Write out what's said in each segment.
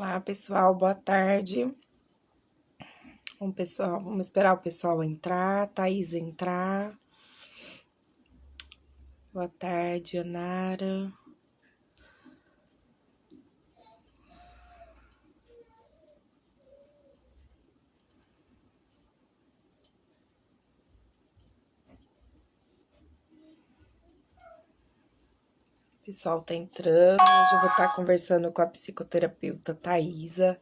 Olá, pessoal, boa tarde. Vamos esperar o pessoal entrar, Thaís entrar. Boa tarde, Anara. O pessoal tá entrando. Hoje eu vou estar conversando com a psicoterapeuta Thaisa.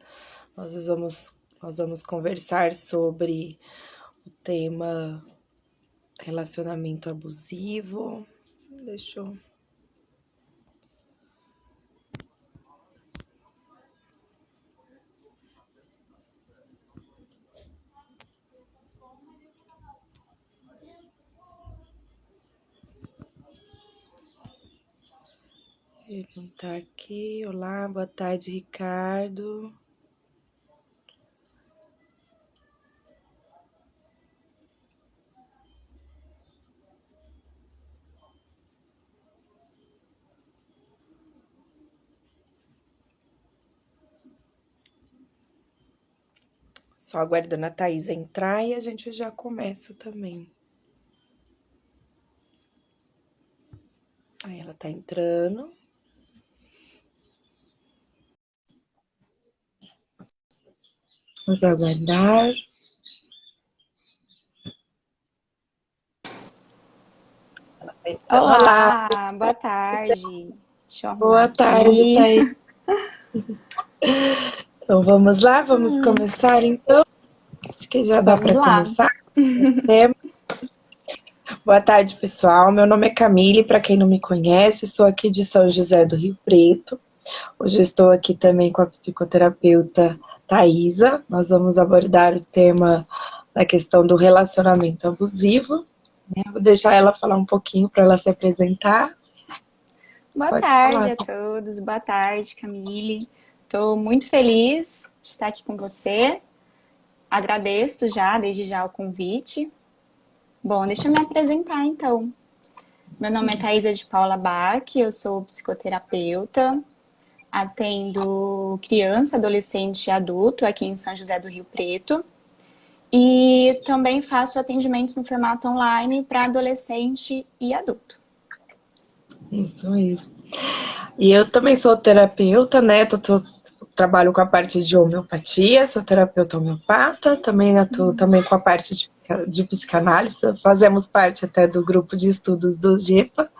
Nós vamos conversar sobre o tema relacionamento abusivo. Deixa eu... Ele não tá aqui. Olá, boa tarde, Ricardo. Só aguardando a Thaís entrar e a gente já começa também. Aí ela tá entrando. Vamos aguardar. Olá, boa tarde. Deixa eu arrumar Boa tarde, aqui. Thaís. Então vamos lá, vamos começar então. Acho que já dá Vamos para lá. começar o tema. Boa tarde, pessoal. Meu nome é Camille, para quem não me conhece, sou aqui de São José do Rio Preto. Hoje eu estou aqui também com a psicoterapeuta Thaisa. Nós vamos abordar o tema da questão do relacionamento abusivo. Vou deixar ela falar um pouquinho para ela se apresentar. Boa Pode tarde falar. a todos. Boa tarde, Camille. Estou muito feliz de estar aqui com você. Agradeço desde já o convite. Bom, deixa eu me apresentar então. Meu nome é Thaisa de Paula Bach, eu sou psicoterapeuta. Atendo criança, adolescente e adulto aqui em São José do Rio Preto. E também faço atendimentos no formato online para adolescente e adulto. Isso. E eu também sou terapeuta, né? Trabalho com a parte de homeopatia, sou terapeuta homeopata, também atuo também com a parte de psicanálise, fazemos parte até do grupo de estudos do GEPA,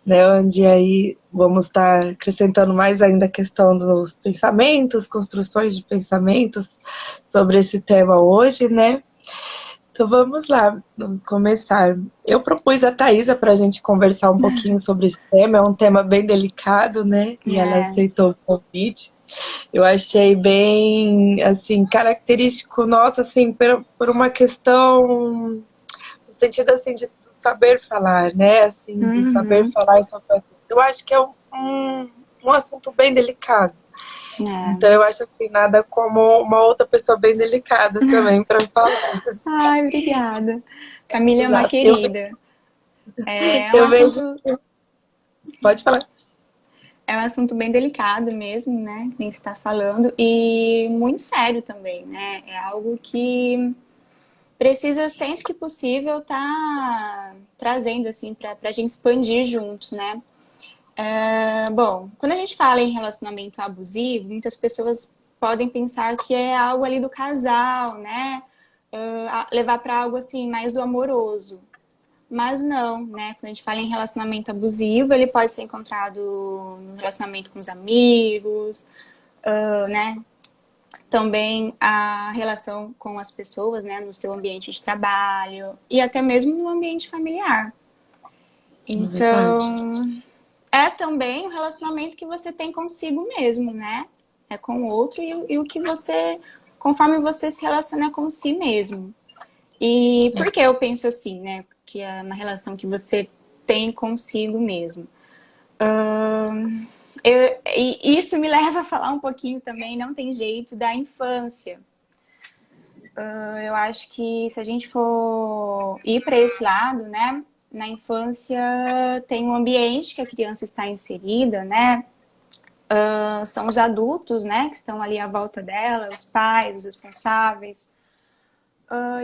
né? Onde aí vamos estar acrescentando mais ainda a questão dos pensamentos, construções de pensamentos sobre esse tema hoje, né? Então vamos lá, vamos começar. Eu propus a Thaisa para a gente conversar um pouquinho sobre esse tema, é um tema bem delicado, né? E ela aceitou o convite. Eu achei bem, assim, característico nosso, assim, por uma questão, no sentido, assim, de saber falar, né? Assim, de saber falar sobre o assunto. Eu acho que é um assunto bem delicado. Então eu acho assim, nada como uma outra pessoa bem delicada também para falar. Ai, obrigada. Camila é uma Exato. querida. É um Eu vejo. assunto, Pode falar. é um assunto bem delicado mesmo, né? Que nem você está falando, e muito sério também, né? É algo que precisa sempre que possível estar trazendo assim para a gente expandir juntos, né? Bom, quando a gente fala em relacionamento abusivo, muitas pessoas podem pensar que é algo ali do casal, né? Levar para algo assim mais do amoroso. Mas não, né? Quando a gente fala em relacionamento abusivo, ele pode ser encontrado no relacionamento com os amigos, né? Também a relação com as pessoas, né? No seu ambiente de trabalho e até mesmo no ambiente familiar. É verdade. Então, é também o relacionamento que você tem consigo mesmo, né? É com o outro e o que você, conforme você se relaciona com si mesmo. E por que eu penso assim, né? Que é uma relação que você tem consigo mesmo. E isso me leva a falar um pouquinho também, não tem jeito, da infância. Eu acho que se a gente for ir para esse lado, né? Na infância tem um ambiente que a criança está inserida, né? são os adultos, né, que estão ali à volta dela, os pais, os responsáveis.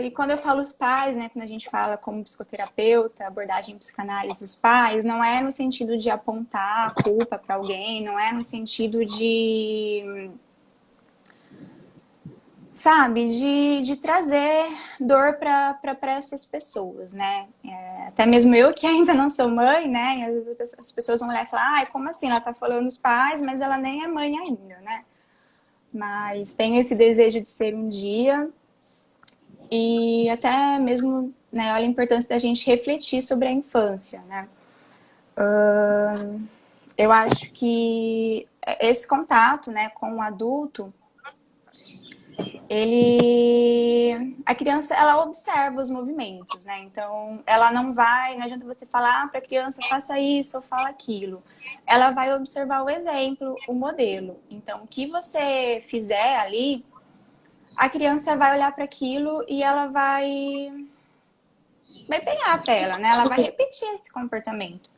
E quando eu falo os pais, né, quando a gente fala como psicoterapeuta, abordagem psicanálise dos pais, não é no sentido de apontar a culpa para alguém, não é no sentido de, sabe, de trazer dor para essas pessoas, né? Até mesmo eu que ainda não sou mãe, né? E às vezes as pessoas vão olhar e falar, ai, como assim? Ela tá falando dos pais, mas ela nem é mãe ainda, né? Mas tenho esse desejo de ser um dia. E até mesmo, né, olha a importância da gente refletir sobre a infância, né? Eu acho que esse contato, né, com o adulto, a criança, ela observa os movimentos, né? Então, ela não adianta você falar para a criança, faça isso ou fala aquilo. Ela vai observar o exemplo, o modelo. Então, o que você fizer ali, a criança vai olhar para aquilo e ela vai pegar para ela, né? Ela vai repetir esse comportamento.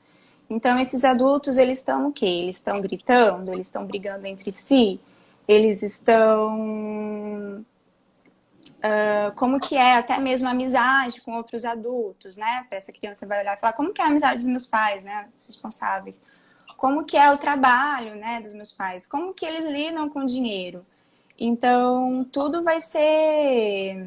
Então, esses adultos, eles estão o quê? Eles estão gritando, eles estão brigando entre si, eles estão... como que é até mesmo a amizade com outros adultos, né? Para essa criança vai olhar e falar, como que é a amizade dos meus pais, né? Os responsáveis. Como que é o trabalho, né, dos meus pais? Como que eles lidam com o dinheiro? Então, tudo vai ser...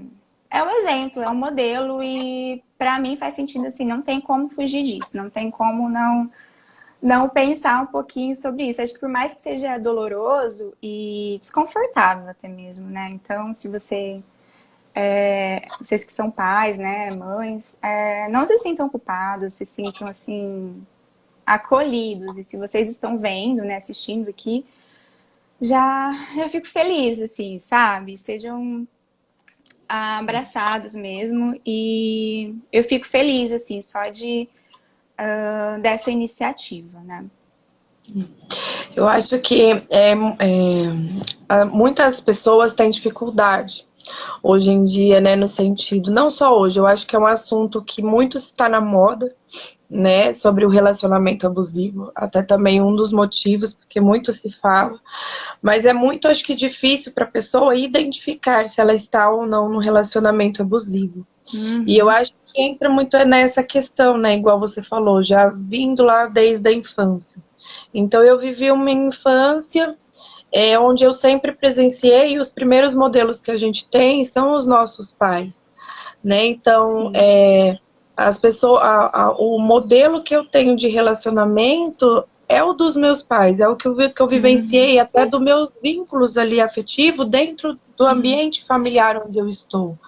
É um exemplo, é um modelo e para mim faz sentido assim, não tem como fugir disso, não tem como não pensar um pouquinho sobre isso. Acho que por mais que seja doloroso e desconfortável até mesmo, né? Então, se vocês que são pais, né, mães, não se sintam culpados, se sintam assim acolhidos. E se vocês estão vendo, né, assistindo aqui, já fico feliz, assim, sabe? Sejam abraçados mesmo. E eu fico feliz, assim, só dessa iniciativa, né? Eu acho que muitas pessoas têm dificuldade hoje em dia, né, no sentido, não só hoje, eu acho que é um assunto que muito está na moda, né, sobre o relacionamento abusivo, até também um dos motivos, porque muito se fala, mas é muito, acho que, difícil para a pessoa identificar se ela está ou não no relacionamento abusivo. E eu acho que entra muito nessa questão, né, igual você falou, já vindo lá desde a infância. Então eu vivi uma infância onde eu sempre presenciei, e os primeiros modelos que a gente tem são os nossos pais, né? Então, as pessoas, o modelo que eu tenho de relacionamento é o dos meus pais, é o que eu vivenciei, até dos meus vínculos ali afetivos dentro do ambiente familiar onde eu estou,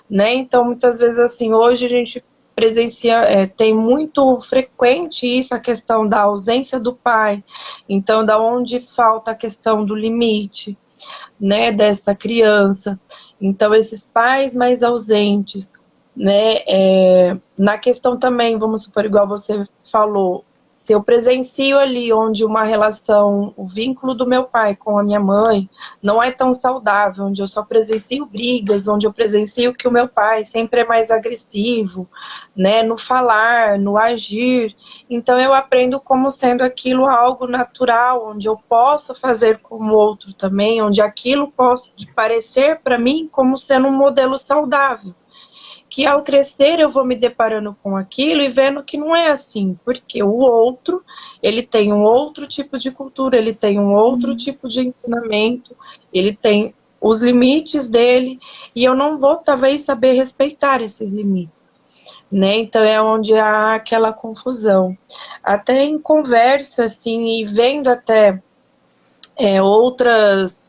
né? Então, muitas vezes, assim, hoje a gente presencia, tem muito frequente isso, a questão da ausência do pai, então da onde falta a questão do limite, né, dessa criança, então esses pais mais ausentes, né, na questão também, vamos supor, igual você falou, se eu presencio ali onde uma relação, o vínculo do meu pai com a minha mãe não é tão saudável, onde eu só presencio brigas, onde eu presencio que o meu pai sempre é mais agressivo, né, no falar, no agir, então eu aprendo como sendo aquilo algo natural, onde eu posso fazer como o outro também, onde aquilo possa parecer para mim como sendo um modelo saudável. Que ao crescer eu vou me deparando com aquilo e vendo que não é assim, porque o outro, ele tem um outro tipo de cultura, ele tem um outro tipo de ensinamento, ele tem os limites dele, e eu não vou talvez saber respeitar esses limites, né? Então é onde há aquela confusão. Até em conversa, assim, e vendo até outras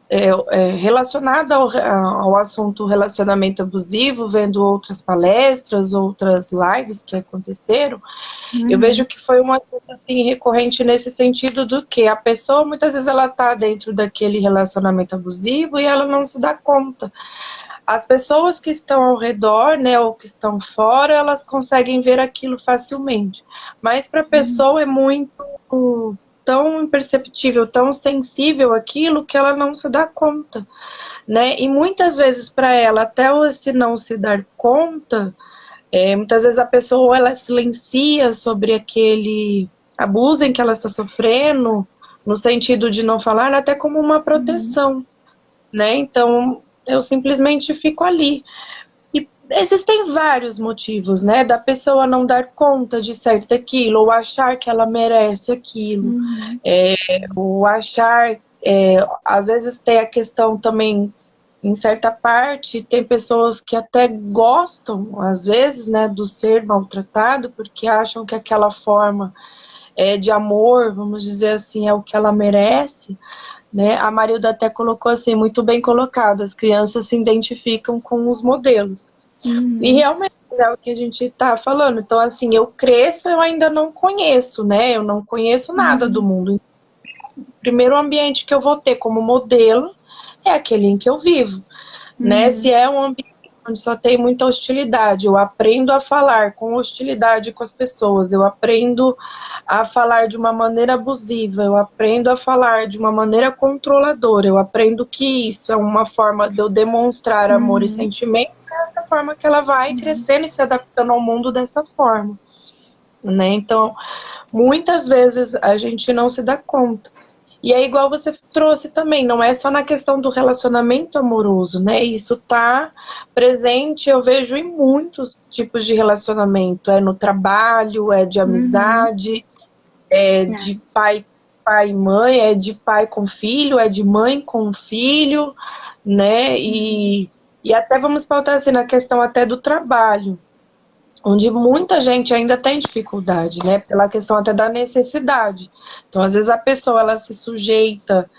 relacionadas ao assunto relacionamento abusivo, vendo outras palestras, outras lives que aconteceram, eu vejo que foi uma coisa assim, recorrente nesse sentido do que a pessoa muitas vezes ela está dentro daquele relacionamento abusivo e ela não se dá conta. As pessoas que estão ao redor, né, ou que estão fora, elas conseguem ver aquilo facilmente, mas para a pessoa é muito tão imperceptível, tão sensível aquilo que ela não se dá conta, né? E muitas vezes para ela, até se não se dar conta, muitas vezes a pessoa ela silencia sobre aquele abuso em que ela está sofrendo, no sentido de não falar, até como uma proteção, né? Então, eu simplesmente fico ali. E existem vários motivos, né? Da pessoa não dar conta de certo aquilo, ou achar que ela merece aquilo, ou achar, às vezes tem a questão também, em certa parte, tem pessoas que até gostam, às vezes, né, do ser maltratado, porque acham que aquela forma de amor, vamos dizer assim, é o que ela merece, né? A Marilda até colocou assim, muito bem colocado, as crianças se identificam com os modelos. E realmente é o que a gente está falando. Então, assim, eu cresço, eu ainda não conheço, né? Eu não conheço nada do mundo. O primeiro ambiente que eu vou ter como modelo é aquele em que eu vivo, né? Se é um ambiente onde só tem muita hostilidade, eu aprendo a falar com hostilidade com as pessoas, eu aprendo a falar de uma maneira abusiva, eu aprendo a falar de uma maneira controladora, eu aprendo que isso é uma forma de eu demonstrar amor e sentimento, é essa forma que ela vai crescendo e se adaptando ao mundo dessa forma, né? Então, muitas vezes a gente não se dá conta. E é igual você trouxe também, não é só na questão do relacionamento amoroso, né? Isso tá presente, eu vejo em muitos tipos de relacionamento. É no trabalho, é de amizade, é de pai e mãe, é de pai com filho, é de mãe com filho, né? E até vamos pautar assim na questão até do trabalho, onde muita gente ainda tem dificuldade, né, pela questão até da necessidade. Então, às vezes a pessoa ela se sujeita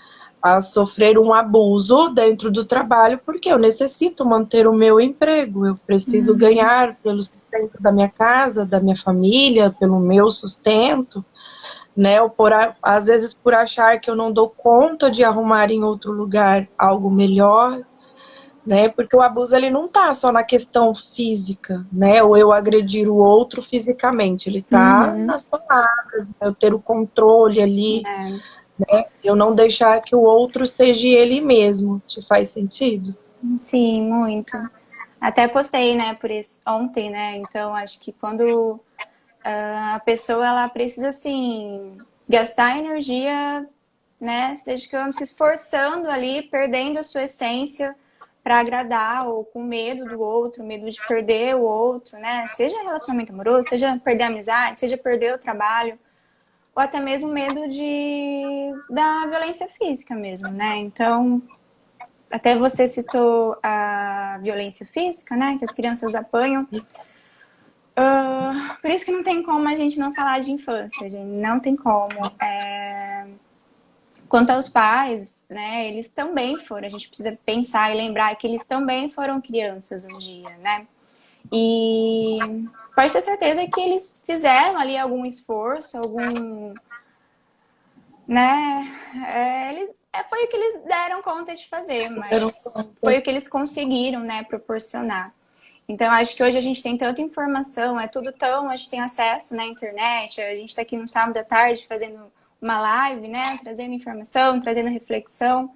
a sofrer um abuso dentro do trabalho, porque eu necessito manter o meu emprego, eu preciso ganhar pelo sustento da minha casa, da minha família, pelo meu sustento, né, ou às vezes por achar que eu não dou conta de arrumar em outro lugar algo melhor, né? Porque o abuso ele não tá só na questão física, né? Ou eu agredir o outro fisicamente, ele tá nas palavras, né? Eu ter o controle ali, né? Eu não deixar que o outro seja ele mesmo. Te faz sentido? Sim, muito. Até postei, né, por isso ontem, né? Então acho que quando a pessoa ela precisa assim gastar energia, né, se dedicando, se esforçando ali, perdendo a sua essência para agradar ou com medo do outro, medo de perder o outro, né? Seja relacionamento amoroso, seja perder a amizade, seja perder o trabalho, ou até mesmo medo da violência física mesmo, né? Então, até você citou a violência física, né? Que as crianças apanham. Por isso que não tem como a gente não falar de infância, gente. Não tem como. Quanto aos pais, né? Eles também foram. A gente precisa pensar e lembrar que eles também foram crianças um dia, né? E pode ter certeza que eles fizeram ali algum esforço, né? Foi o que eles deram conta de fazer, mas foi o que eles conseguiram, né, proporcionar. Então, acho que hoje a gente tem tanta informação, é tudo tão... A gente tem acesso na internet, a gente está aqui no sábado à tarde fazendo uma live, né, trazendo informação, trazendo reflexão,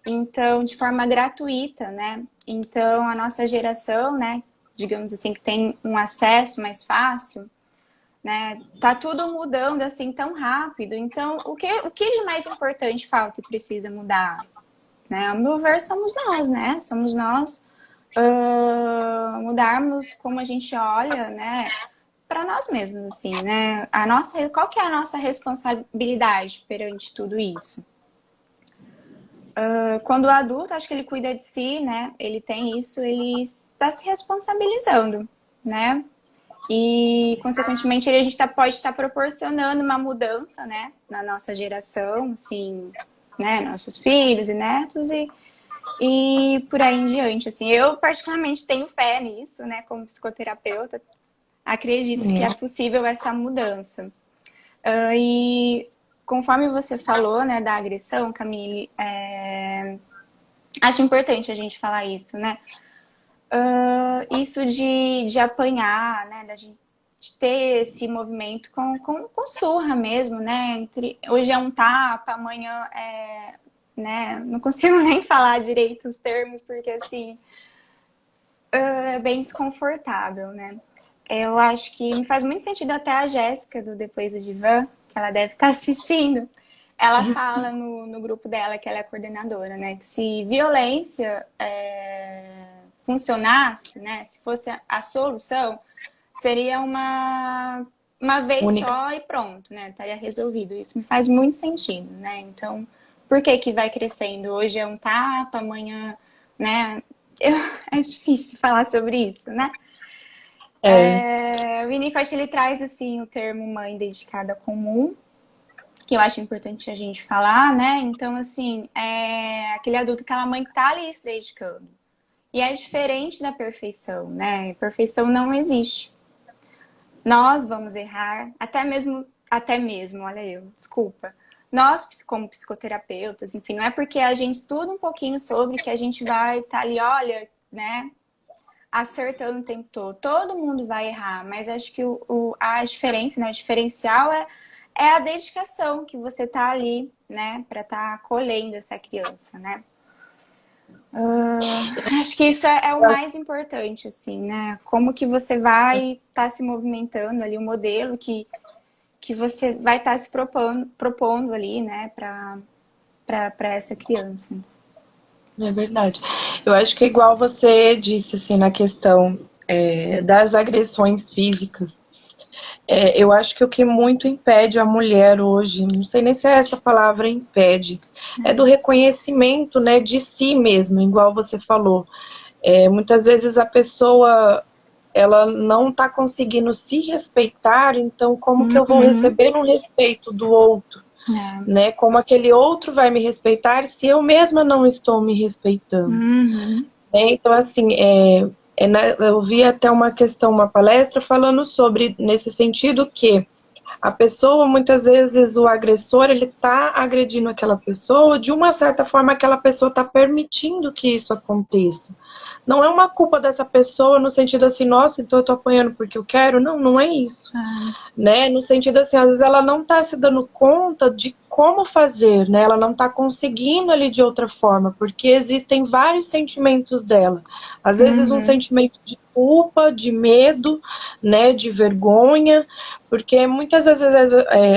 então, de forma gratuita, né? Então, a nossa geração, né, digamos assim, que tem um acesso mais fácil, né? Tá tudo mudando assim tão rápido. Então, o que de mais importante falta e precisa mudar? Né? Ao meu ver, somos nós, né? Somos nós mudarmos como a gente olha, né? Para nós mesmos, assim, né? Qual que é a nossa responsabilidade perante tudo isso? Quando o adulto, acho que ele cuida de si, né? Ele tem isso, ele está se responsabilizando, né? E, consequentemente, a gente pode estar proporcionando uma mudança, né, na nossa geração, assim, né, nossos filhos e netos e por aí em diante, assim. Eu, particularmente, tenho fé nisso, né, como psicoterapeuta. Acredito que é possível essa mudança. E, conforme você falou, né, da agressão, Camille, acho importante a gente falar isso, né? Isso de apanhar, né? Da gente ter esse movimento com surra mesmo, né? Hoje é um tapa, amanhã é... Né? Não consigo nem falar direito os termos, porque assim é bem desconfortável, né? Eu acho que me faz muito sentido até a Jéssica do Depois do Divã, que ela deve estar assistindo. ela fala no grupo dela, que ela é coordenadora, né? Que se violência funcionasse, né? Se fosse a solução, seria uma vez Única. só e pronto, né? Estaria resolvido. Isso me faz muito sentido, né? Então, por que que vai crescendo? Hoje é um tapa, amanhã, né? É difícil falar sobre isso, né? O Winnicott, ele traz, assim, o termo mãe dedicada comum, que eu acho importante a gente falar, né? Então, assim, é aquele adulto, aquela mãe que tá ali se dedicando. E é diferente da perfeição, né? Perfeição não existe. Nós vamos errar, até mesmo, olha eu, desculpa. Nós, como psicoterapeutas, enfim, não é porque a gente estuda um pouquinho sobre que a gente vai estar ali, olha, né, acertando o tempo todo. Todo mundo vai errar, mas acho que a diferença, né, o diferencial é a dedicação que você tá ali, né, para estar acolhendo essa criança, né? Acho que isso é o mais importante, assim, né? Como que você vai estar se movimentando ali, o modelo que você vai estar se propondo ali, né, para essa criança. É verdade. Eu acho que é igual você disse, assim, na questão das agressões físicas. Eu acho que o que muito impede a mulher hoje, não sei nem se é essa palavra impede, é do reconhecimento, né, de si mesma, igual você falou. Muitas vezes a pessoa, ela não está conseguindo se respeitar, então como que eu vou receber um respeito do outro? Né? Como aquele outro vai me respeitar se eu mesma não estou me respeitando? Então, assim, eu vi até uma palestra falando sobre, nesse sentido, que a pessoa, muitas vezes, o agressor, ele está agredindo aquela pessoa, de uma certa forma, aquela pessoa está permitindo que isso aconteça. Não é uma culpa dessa pessoa no sentido assim, nossa, então eu tô apanhando porque eu quero. Não, não é isso. Né? No sentido assim, às vezes ela não está se dando conta de como fazer, né? Ela não está conseguindo ali de outra forma, porque existem vários sentimentos dela. Às vezes um sentimento de culpa, de medo, né? De vergonha, porque muitas vezes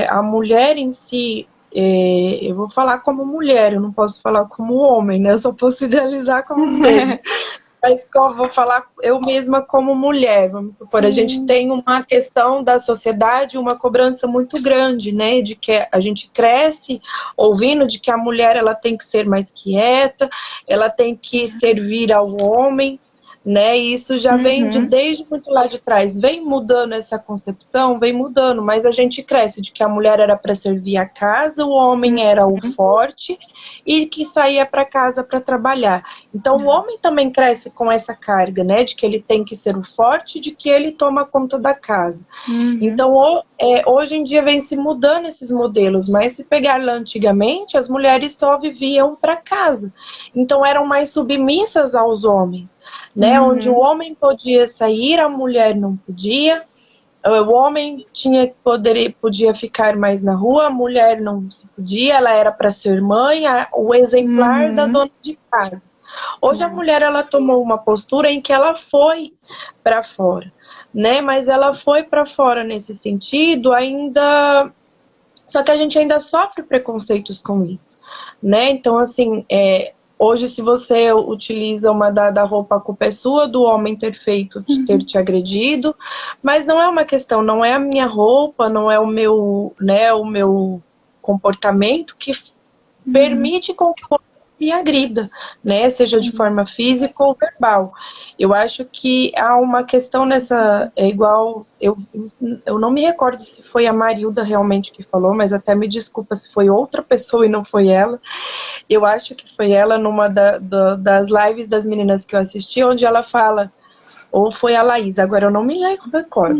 a mulher em si, eu vou falar como mulher, eu não posso falar como homem, né? Eu só posso idealizar como mulher. Mas vou falar eu mesma como mulher, vamos supor, a gente tem uma questão da sociedade, uma cobrança muito grande, né, de que a gente cresce ouvindo de que a mulher ela tem que ser mais quieta, ela tem que servir ao homem, né, e isso já vem desde muito lá de trás, vem mudando essa concepção, vem mudando, mas a gente cresce de que a mulher era para servir a casa, o homem era o forte e que saía para casa para trabalhar. Então o homem também cresce com essa carga, né, de que ele tem que ser o forte, de que ele toma conta da casa. Então hoje em dia vem se mudando esses modelos, mas se pegar lá antigamente, as mulheres só viviam para casa, então eram mais submissas aos homens, né, onde o homem podia sair, a mulher não podia. O homem podia ficar mais na rua, a mulher não se podia, ela era para ser mãe, o exemplar da dona de casa. Hoje a mulher ela tomou uma postura em que ela foi para fora, né? Mas ela foi para fora nesse sentido ainda, só que a gente ainda sofre preconceitos com isso, né? Então assim, hoje, se você utiliza uma da roupa, a culpa é sua, do homem ter feito, de ter te agredido, mas não é uma questão, não é a minha roupa, não é o meu comportamento que permite com que o outro me agrida, né, seja de forma física ou verbal. Eu acho que há uma questão nessa, igual, eu não me recordo se foi a Marilda realmente que falou, mas até me desculpa se foi outra pessoa e não foi ela. Eu acho que foi ela numa das lives das meninas que eu assisti, onde ela fala, ou foi a Laís, agora eu não me recordo.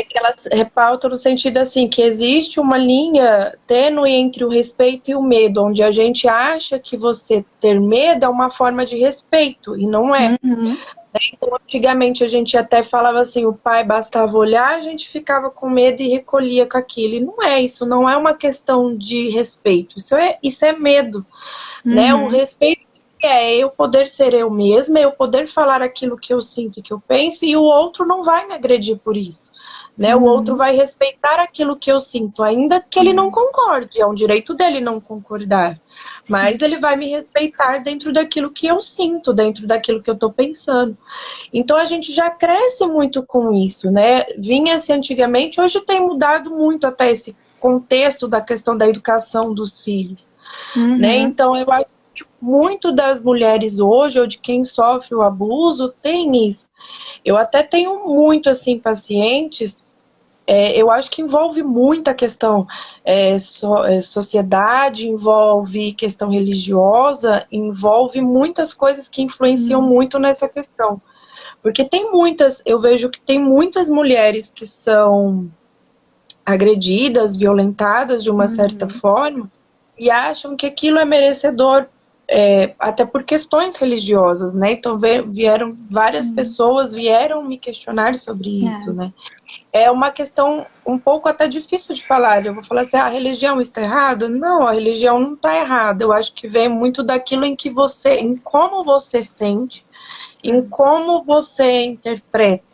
Que ela repauta no sentido assim, que existe uma linha tênue entre o respeito e o medo, onde a gente acha que você ter medo é uma forma de respeito, e não é. Então, antigamente a gente até falava assim, o pai bastava olhar, a gente ficava com medo e recolhia com aquilo. E não é isso, não é uma questão de respeito, isso é medo, né? O respeito é eu poder ser eu mesma, eu poder falar aquilo que eu sinto e que eu penso, e o outro não vai me agredir por isso, né? O outro vai respeitar aquilo que eu sinto, ainda que ele não concorde, é um direito dele não concordar. Mas ele vai me respeitar dentro daquilo que eu sinto, dentro daquilo que eu tô pensando. Então a gente já cresce muito com isso, né? Vinha-se antigamente, hoje tem mudado muito até esse contexto da questão da educação dos filhos, né? Então eu acho que muito das mulheres hoje, ou de quem sofre o abuso, tem isso. Eu até tenho muito, assim, pacientes, eu acho que envolve muita questão sociedade, envolve questão religiosa, envolve muitas coisas que influenciam muito nessa questão. Porque tem muitas, eu vejo que tem muitas mulheres que são agredidas, violentadas de uma certa forma, e acham que aquilo é merecedor, até por questões religiosas, né? Então vieram várias pessoas vieram me questionar sobre isso, né? É uma questão um pouco até difícil de falar. Eu vou falar assim, a religião está errada? Não, a religião não está errada. Eu acho que vem muito daquilo em como você sente, em como você interpreta,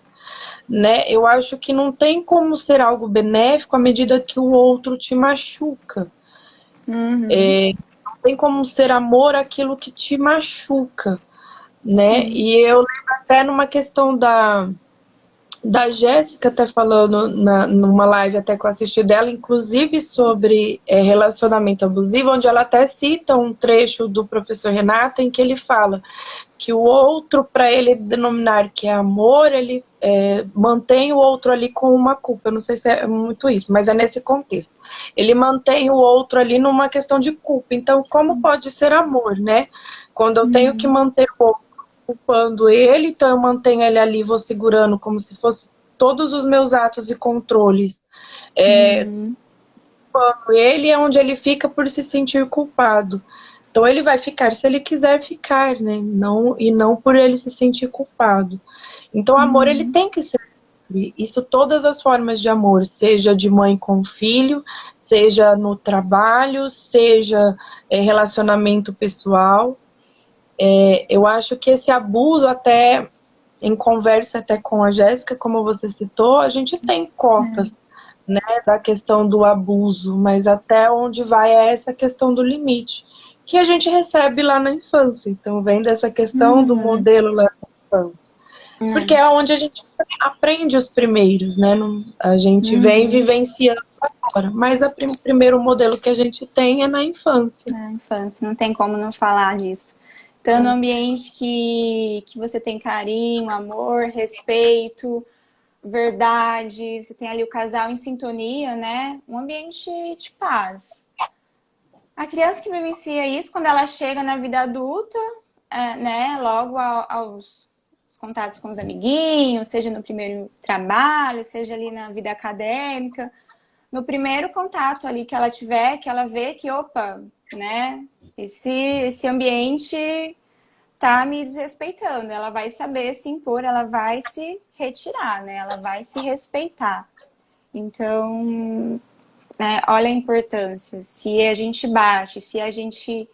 né? Eu acho que não tem como ser algo benéfico à medida que o outro te machuca. Não tem como ser amor aquilo que te machuca, né? Sim. E eu lembro até numa questão da Jéssica até falando numa live até que eu assisti dela, inclusive sobre relacionamento abusivo, onde ela até cita um trecho do professor Renato em que ele fala que o outro, para ele denominar que é amor, ele mantém o outro ali com uma culpa. Eu não sei se é muito isso, mas é nesse contexto. Ele mantém o outro ali numa questão de culpa. Então, como pode ser amor, né? Quando eu tenho que manter o outro culpando ele, então eu mantenho ele ali, vou segurando como se fosse todos os meus atos e controles. Culpando ele é onde ele fica por se sentir culpado. Então ele vai ficar se ele quiser ficar, né? E não por ele se sentir culpado. Então o amor ele tem que ser isso, todas as formas de amor, seja de mãe com filho, seja no trabalho, seja relacionamento pessoal. Eu acho que esse abuso, até em conversa até com a Jéssica, como você citou, a gente tem cotas, né, da questão do abuso, mas até onde vai essa questão do limite, que a gente recebe lá na infância. Então vem dessa questão do modelo lá na infância. Porque é onde a gente aprende os primeiros, né? A gente vem vivenciando agora, mas o primeiro modelo que a gente tem é na infância. Na infância, não tem como não falar disso. Então, no ambiente que você tem carinho, amor, respeito, verdade, você tem ali o casal em sintonia, né? Um ambiente de paz. A criança que vivencia isso, quando ela chega na vida adulta, né? Logo aos contatos com os amiguinhos, seja no primeiro trabalho, seja ali na vida acadêmica, no primeiro contato ali que ela tiver, que ela vê que, opa, né? Esse ambiente tá me desrespeitando. Ela vai saber se impor, ela vai se retirar, né? Ela vai se respeitar. Então, né, olha a importância. Se a gente bate, se a gente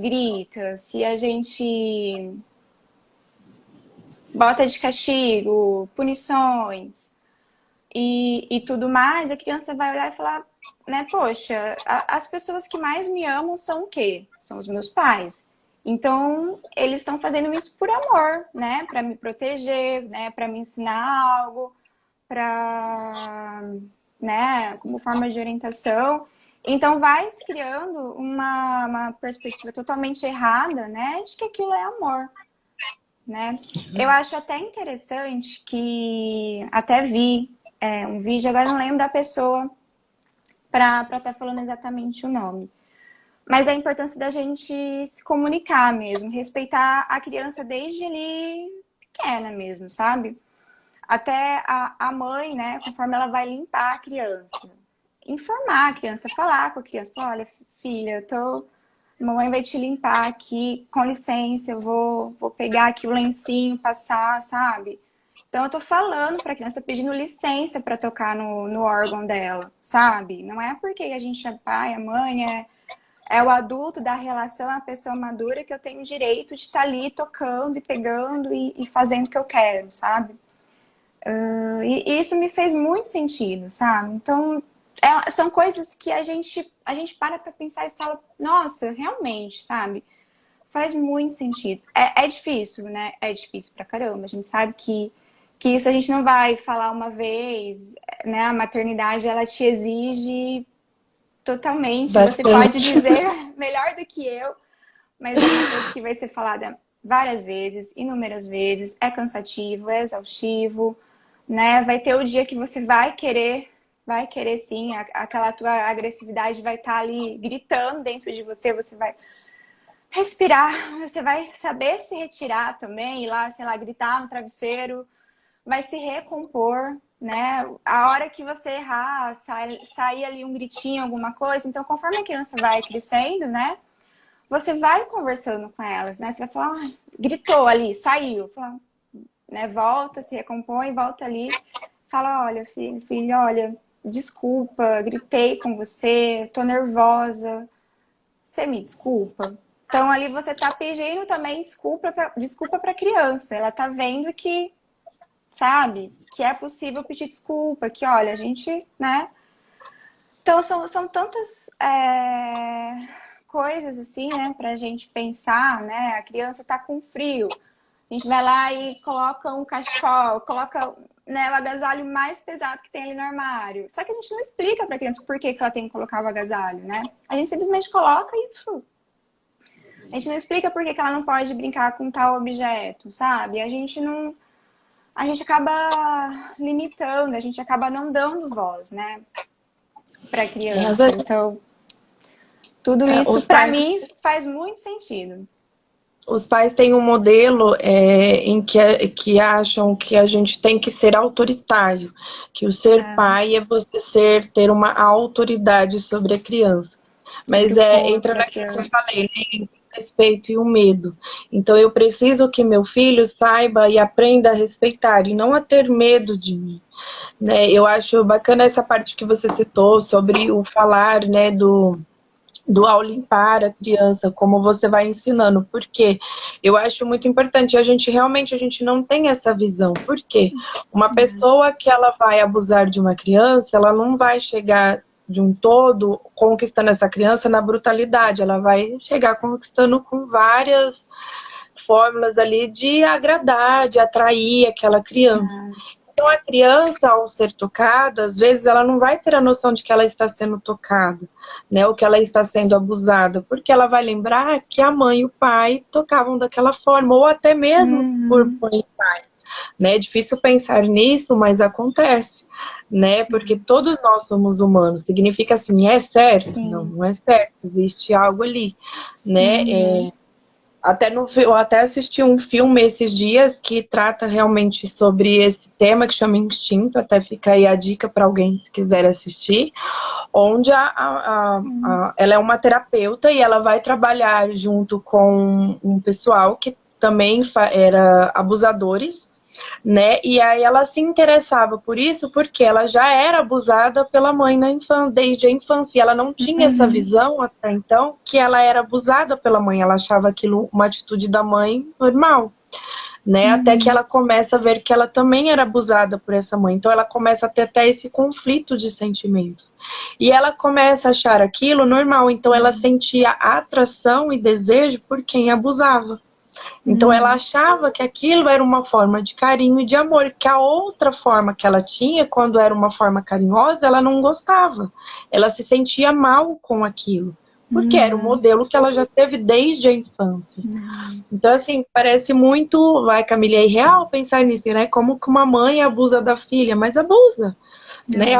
grita, se a gente bota de castigo, punições e tudo mais, a criança vai olhar e falar, né, poxa, as pessoas que mais me amam são o quê? São os meus pais. Então, eles estão fazendo isso por amor, né? Para me proteger, né? Para me ensinar algo, para, né? Como forma de orientação. Então, vai se criando uma perspectiva totalmente errada, né? De que aquilo é amor, né? Eu acho até interessante que até vi um vídeo, agora não lembro da pessoa para estar falando exatamente o nome. Mas a importância da gente se comunicar mesmo, respeitar a criança desde ali pequena mesmo, sabe? Até a mãe, né, conforme ela vai limpar a criança. Informar a criança, falar com a criança, olha, filha, mamãe vai te limpar aqui, com licença, eu vou pegar aqui o lencinho, passar, sabe? Então eu tô falando pra criança, tô pedindo licença para tocar no órgão dela, sabe? Não é porque a gente é pai, a mãe, é o adulto da relação, a pessoa madura, que eu tenho o direito de estar ali tocando e pegando e fazendo o que eu quero, sabe? E isso me fez muito sentido, sabe? Então, são coisas que a gente para pra pensar e fala, nossa, realmente, sabe? Faz muito sentido. É difícil, né? É difícil pra caramba. A gente sabe que isso a gente não vai falar uma vez, né? A maternidade, ela te exige totalmente. Você pode Bastante. dizer melhor do que eu, mas é uma coisa que vai ser falada várias vezes, inúmeras vezes. É cansativo, é exaustivo, né? Vai ter o dia que você vai querer sim, aquela tua agressividade vai estar ali gritando dentro de você, você vai respirar, você vai saber se retirar também, ir lá, sei lá, gritar no travesseiro, vai se recompor, né? A hora que você errar, sair ali um gritinho, alguma coisa, então conforme a criança vai crescendo, né? Você vai conversando com elas, né? Você vai falar, ah, gritou ali, saiu, fala, né? Volta, se recompõe, volta ali, fala, olha, filho, olha, desculpa, gritei com você, tô nervosa, você me desculpa? Então ali você tá pedindo também desculpa para a criança. Ela tá vendo que, sabe, que é possível pedir desculpa, que olha, a gente, né? Então são tantas coisas assim, né, pra gente pensar, né? A criança tá com frio. A gente vai lá e coloca um cachecol, coloca, né, o agasalho mais pesado que tem ali no armário. Só que a gente não explica pra criança por que ela tem que colocar o agasalho, né? A gente simplesmente coloca e a gente não explica por que ela não pode brincar com tal objeto, sabe? A gente acaba limitando, a gente acaba não dando voz, né, para criança. Então, tudo isso para mim faz muito sentido. Os pais têm um modelo em que acham que a gente tem que ser autoritário, que o ser pai é você ter uma autoridade sobre a criança. Mas entra naquilo que eu falei, né? O respeito e o medo. Então eu preciso que meu filho saiba e aprenda a respeitar e não a ter medo de mim. Né? Eu acho bacana essa parte que você citou sobre o falar, né, do ao limpar a criança, como você vai ensinando, porque eu acho muito importante, a gente não tem essa visão, porque uma pessoa que ela vai abusar de uma criança, ela não vai chegar de um todo conquistando essa criança na brutalidade, ela vai chegar conquistando com várias fórmulas ali de agradar, de atrair aquela criança. Então, a criança, ao ser tocada, às vezes ela não vai ter a noção de que ela está sendo tocada, né? Ou que ela está sendo abusada, porque ela vai lembrar que a mãe e o pai tocavam daquela forma, ou até mesmo por mãe e pai. Né? É difícil pensar nisso, mas acontece, né? Porque todos nós somos humanos. Significa assim, é certo? Sim. Não, não é certo. Existe algo ali, né? Eu até assisti um filme esses dias que trata realmente sobre esse tema, que chama Instinto, até fica aí a dica para alguém se quiser assistir, onde ela é uma terapeuta e ela vai trabalhar junto com um pessoal que também era abusadores, né? E aí ela se interessava por isso porque ela já era abusada pela mãe desde a infância. Ela não tinha essa visão até então que ela era abusada pela mãe. Ela achava aquilo uma atitude da mãe normal, né? Até que ela começa a ver que ela também era abusada por essa mãe. Então ela começa a ter até esse conflito de sentimentos. E ela começa a achar aquilo normal. Então ela sentia atração e desejo por quem abusava. Então ela achava que aquilo era uma forma de carinho e de amor, que a outra forma que ela tinha, quando era uma forma carinhosa, ela não gostava. Ela se sentia mal com aquilo, porque era um modelo que ela já teve desde a infância. Então, assim, parece muito, Camila, é irreal pensar nisso, né? Como que uma mãe abusa da filha, mas abusa, né?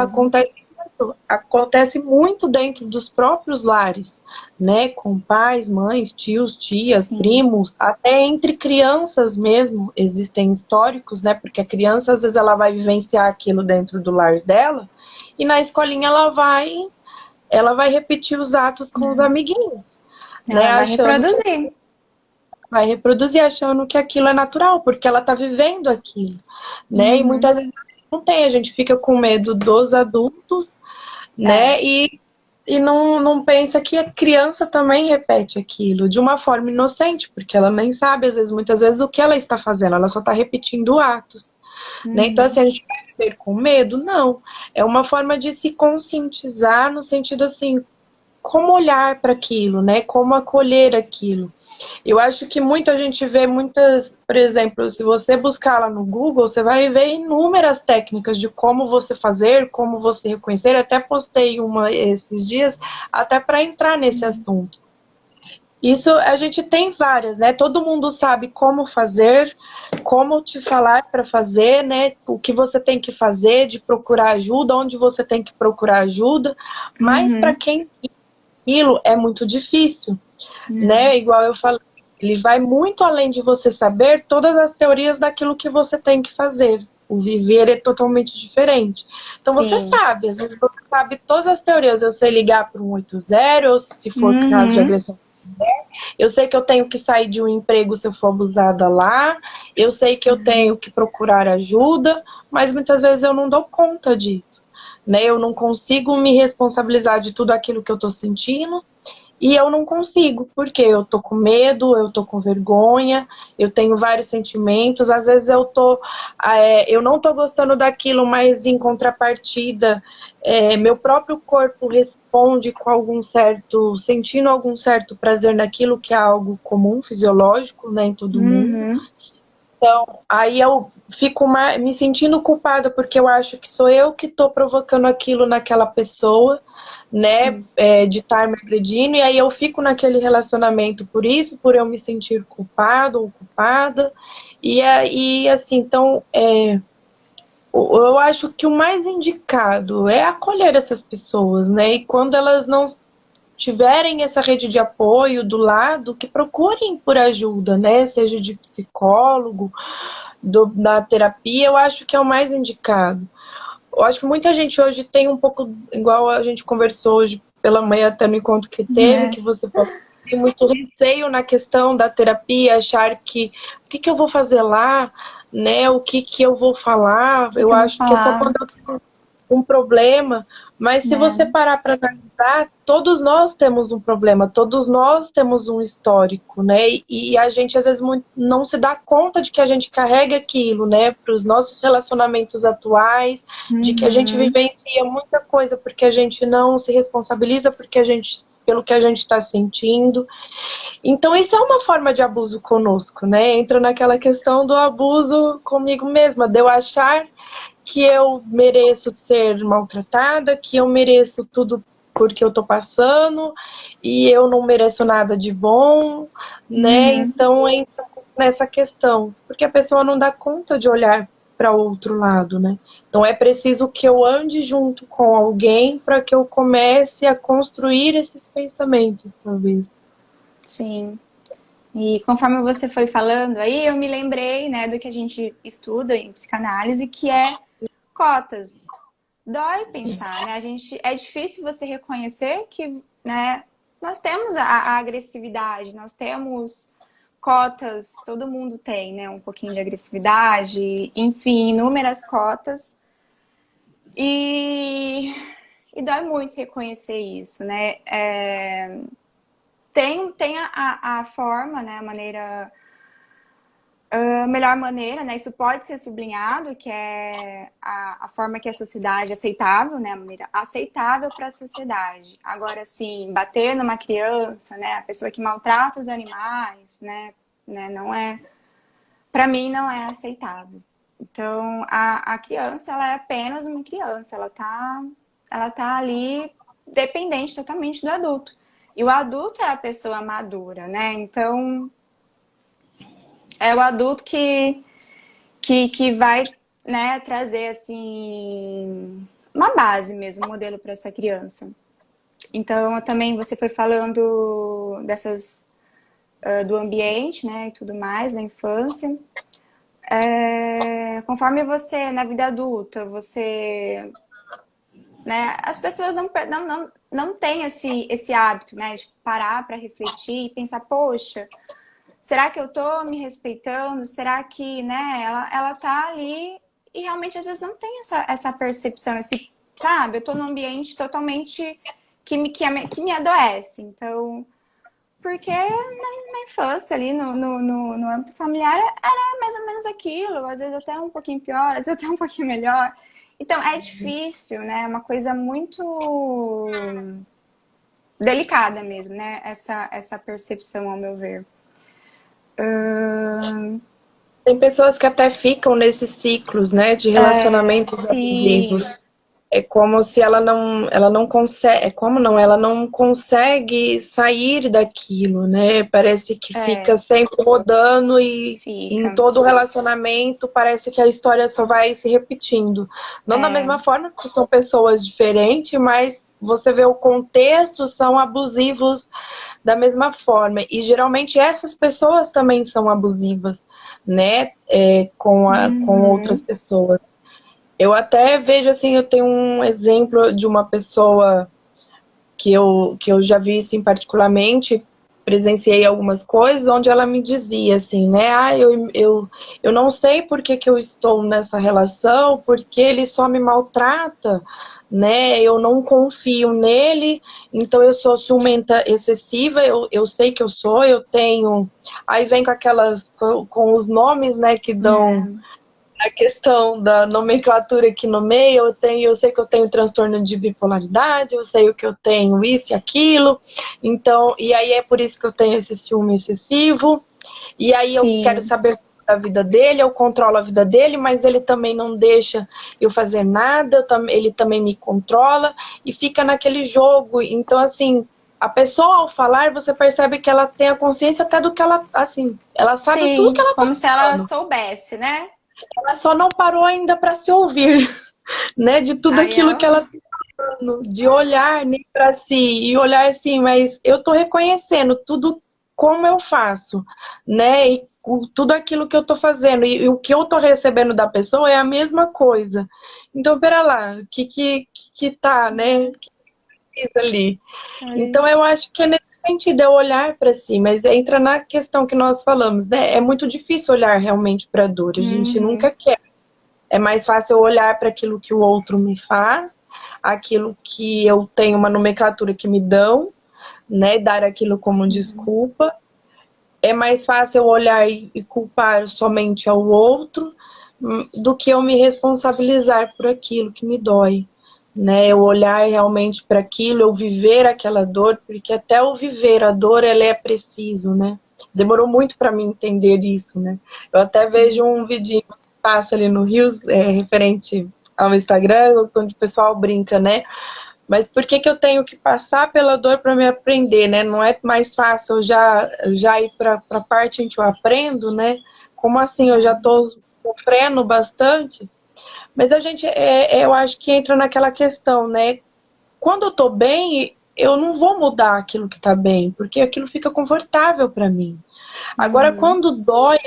Acontece muito dentro dos próprios lares, né? Com pais, mães, tios, tias, primos, até entre crianças mesmo existem históricos, né? Porque a criança, às vezes, ela vai vivenciar aquilo dentro do lar dela e na escolinha ela vai repetir os atos com os amiguinhos. Ela né? vai reproduzir. Vai reproduzir achando que aquilo é natural, porque ela tá vivendo aquilo, né? E muitas vezes não tem, a gente fica com medo dos adultos, né? E não pensa que a criança também repete aquilo de uma forma inocente, porque ela nem sabe, muitas vezes, o que ela está fazendo, ela só está repetindo atos, né? Então, Uhum. assim, a gente vai viver com medo? Não. É uma forma de se conscientizar no sentido, assim, como olhar para aquilo, né? Como acolher aquilo. Eu acho que muito a gente vê muitas, por exemplo, se você buscar lá no Google, você vai ver inúmeras técnicas de como você fazer, como você reconhecer. Até postei uma esses dias, até para entrar nesse assunto. Isso a gente tem várias, né? Todo mundo sabe como fazer, como te falar para fazer, né? O que você tem que fazer, de procurar ajuda, onde você tem que procurar ajuda. Mas para Uhum. quem aquilo é muito difícil, Não. né? Igual eu falei, ele vai muito além de você saber todas as teorias daquilo que você tem que fazer. O viver é totalmente diferente. Então você Sim. sabe, às vezes você sabe todas as teorias. Eu sei ligar para o 180, ou se for caso de Uhum. agressão. Eu sei que eu tenho que sair de um emprego se eu for abusada lá. Eu sei que eu tenho que procurar ajuda, mas muitas vezes eu não dou conta disso. Né? Eu não consigo me responsabilizar de tudo aquilo que eu estou sentindo. E eu não consigo, porque eu tô com medo, eu tô com vergonha, eu tenho vários sentimentos. Às vezes eu não tô gostando daquilo, mas em contrapartida, meu próprio corpo responde com algum certo, sentindo algum certo prazer naquilo, que é algo comum, fisiológico, né, em todo mundo. Uhum. Então, aí eu fico me sentindo culpada porque eu acho que sou eu que estou provocando aquilo naquela pessoa, né, Sim. de estar me agredindo, e aí eu fico naquele relacionamento por isso, por eu me sentir culpado ou culpada, e aí, assim, então, eu acho que o mais indicado é acolher essas pessoas, né, e quando elas não tiverem essa rede de apoio do lado, que procurem por ajuda, né? Seja de psicólogo, da terapia, eu acho que é o mais indicado. Eu acho que muita gente hoje tem um pouco, igual a gente conversou hoje pela manhã, até no encontro que teve, Né? que você falou, tem muito receio na questão da terapia, achar que o que eu vou fazer lá, né? O que eu vou falar? O que Eu que eu vou acho que é só falar? quando eu tenho um problema, mas se você Né? parar para analisar, todos nós temos um problema, todos nós temos um histórico, né? E a gente às vezes não se dá conta de que a gente carrega aquilo, né, para os nossos relacionamentos atuais, de que a gente Uhum. vivencia muita coisa porque a gente não se responsabiliza pelo que a gente está sentindo. Então isso é uma forma de abuso conosco, né? Entra naquela questão do abuso comigo mesma, de eu achar que eu mereço ser maltratada, que eu mereço tudo porque eu tô passando e eu não mereço nada de bom, né? Uhum. Então entra nessa questão, porque a pessoa não dá conta de olhar para o outro lado, né? Então é preciso que eu ande junto com alguém para que eu comece a construir esses pensamentos, talvez. Sim. E conforme você foi falando aí, eu me lembrei, né, do que a gente estuda em psicanálise, que é cotas. Dói pensar, né? É difícil você reconhecer que, né, nós temos a agressividade, nós temos cotas, todo mundo tem, né, um pouquinho de agressividade, enfim, inúmeras cotas. E, e dói muito reconhecer isso, né? Tem a forma, né, a maneira, a melhor maneira, né? Isso pode ser sublinhado, que é a forma que a sociedade é aceitável, né? A maneira aceitável para a sociedade. Agora, assim, bater numa criança, né? A pessoa que maltrata os animais, né? Não é, para mim, não é aceitável. Então, a criança, ela é apenas uma criança, ela tá ali dependente totalmente do adulto. E o adulto é a pessoa madura, né? Então, é o adulto que vai, né, trazer, assim, uma base mesmo, um modelo para essa criança. Então, também você foi falando dessas, do ambiente, né, e tudo mais, da infância. Conforme você, na vida adulta, você, né, as pessoas não têm esse hábito, né, de parar para refletir e pensar, poxa, será que eu tô me respeitando? Será que, né, ela tá ali e realmente às vezes não tem essa percepção, sabe? Eu tô num ambiente totalmente que me adoece. Então, Porque na infância, ali no âmbito familiar, era mais ou menos aquilo. Às vezes até um pouquinho pior, às vezes até um pouquinho melhor. Então, é difícil, né? É uma coisa muito delicada mesmo, né? Essa percepção, ao meu ver. Tem pessoas que até ficam nesses ciclos, né, de relacionamentos Sim, abusivos. É como se ela não consegue, é como não, ela não consegue sair daquilo, né? Parece que fica sempre rodando e em fica. todo relacionamento parece que a história só vai se repetindo. Não da mesma forma que são pessoas diferentes, mas você vê o contexto, são abusivos da mesma forma. E geralmente essas pessoas também são abusivas, né? Com outras Uhum. pessoas. Eu até vejo assim, eu tenho um exemplo de uma pessoa que eu já vi assim, particularmente, presenciei algumas coisas onde ela me dizia assim, né? Eu não sei por que eu estou nessa relação, porque ele só me maltrata, né? Eu não confio nele, então eu sou ciumenta excessiva, eu sei que eu sou, eu tenho. Aí vem com aquelas, com os nomes, né, que dão a questão da nomenclatura aqui no meio, eu sei que eu tenho transtorno de bipolaridade, eu sei o que eu tenho isso e aquilo, então, e aí é por isso que eu tenho esse ciúme excessivo, e aí eu quero Sim, saber da vida dele, eu controlo a vida dele, mas ele também não deixa eu fazer nada, ele também me controla, e fica naquele jogo, então assim, a pessoa ao falar, você percebe que ela tem a consciência até do que ela, assim, ela sabe tudo que sim. ela tá Como se ela falando. soubesse, né? Ela só não parou ainda para se ouvir, né? De tudo Aí aquilo ela. que ela tá falando, de olhar para si e olhar assim, mas eu tô reconhecendo tudo como eu faço, né? E tudo aquilo que eu tô fazendo e o que eu tô recebendo da pessoa é a mesma coisa. Então, pera lá, o que tá, né? Que fiz ali? Aí. Então, eu acho que é nesse sentido, é olhar para si, mas entra na questão que nós falamos, né? É muito difícil olhar realmente para a dor, a gente Uhum. nunca quer. É mais fácil eu olhar para aquilo que o outro me faz, aquilo que eu tenho uma nomenclatura que me dão, né? Dar aquilo como desculpa. É mais fácil eu olhar e culpar somente ao outro do que eu me responsabilizar por aquilo que me dói. Né, eu olhar realmente para aquilo, eu viver aquela dor, porque até eu viver a dor, ela é preciso, né? Demorou muito para mim entender isso, né? Eu até vejo Sim. um vidinho que passa ali no Rios, referente ao Instagram, onde o pessoal brinca, né? Mas por que que eu tenho que passar pela dor para me aprender, né? Não é mais fácil eu já ir para a parte em que eu aprendo, né? Como assim? Eu já Não. estou sofrendo bastante. Mas a gente, eu acho que entra naquela questão, né? Quando eu tô bem, eu não vou mudar aquilo que tá bem, porque aquilo fica confortável para mim. Agora, Uhum. quando dói,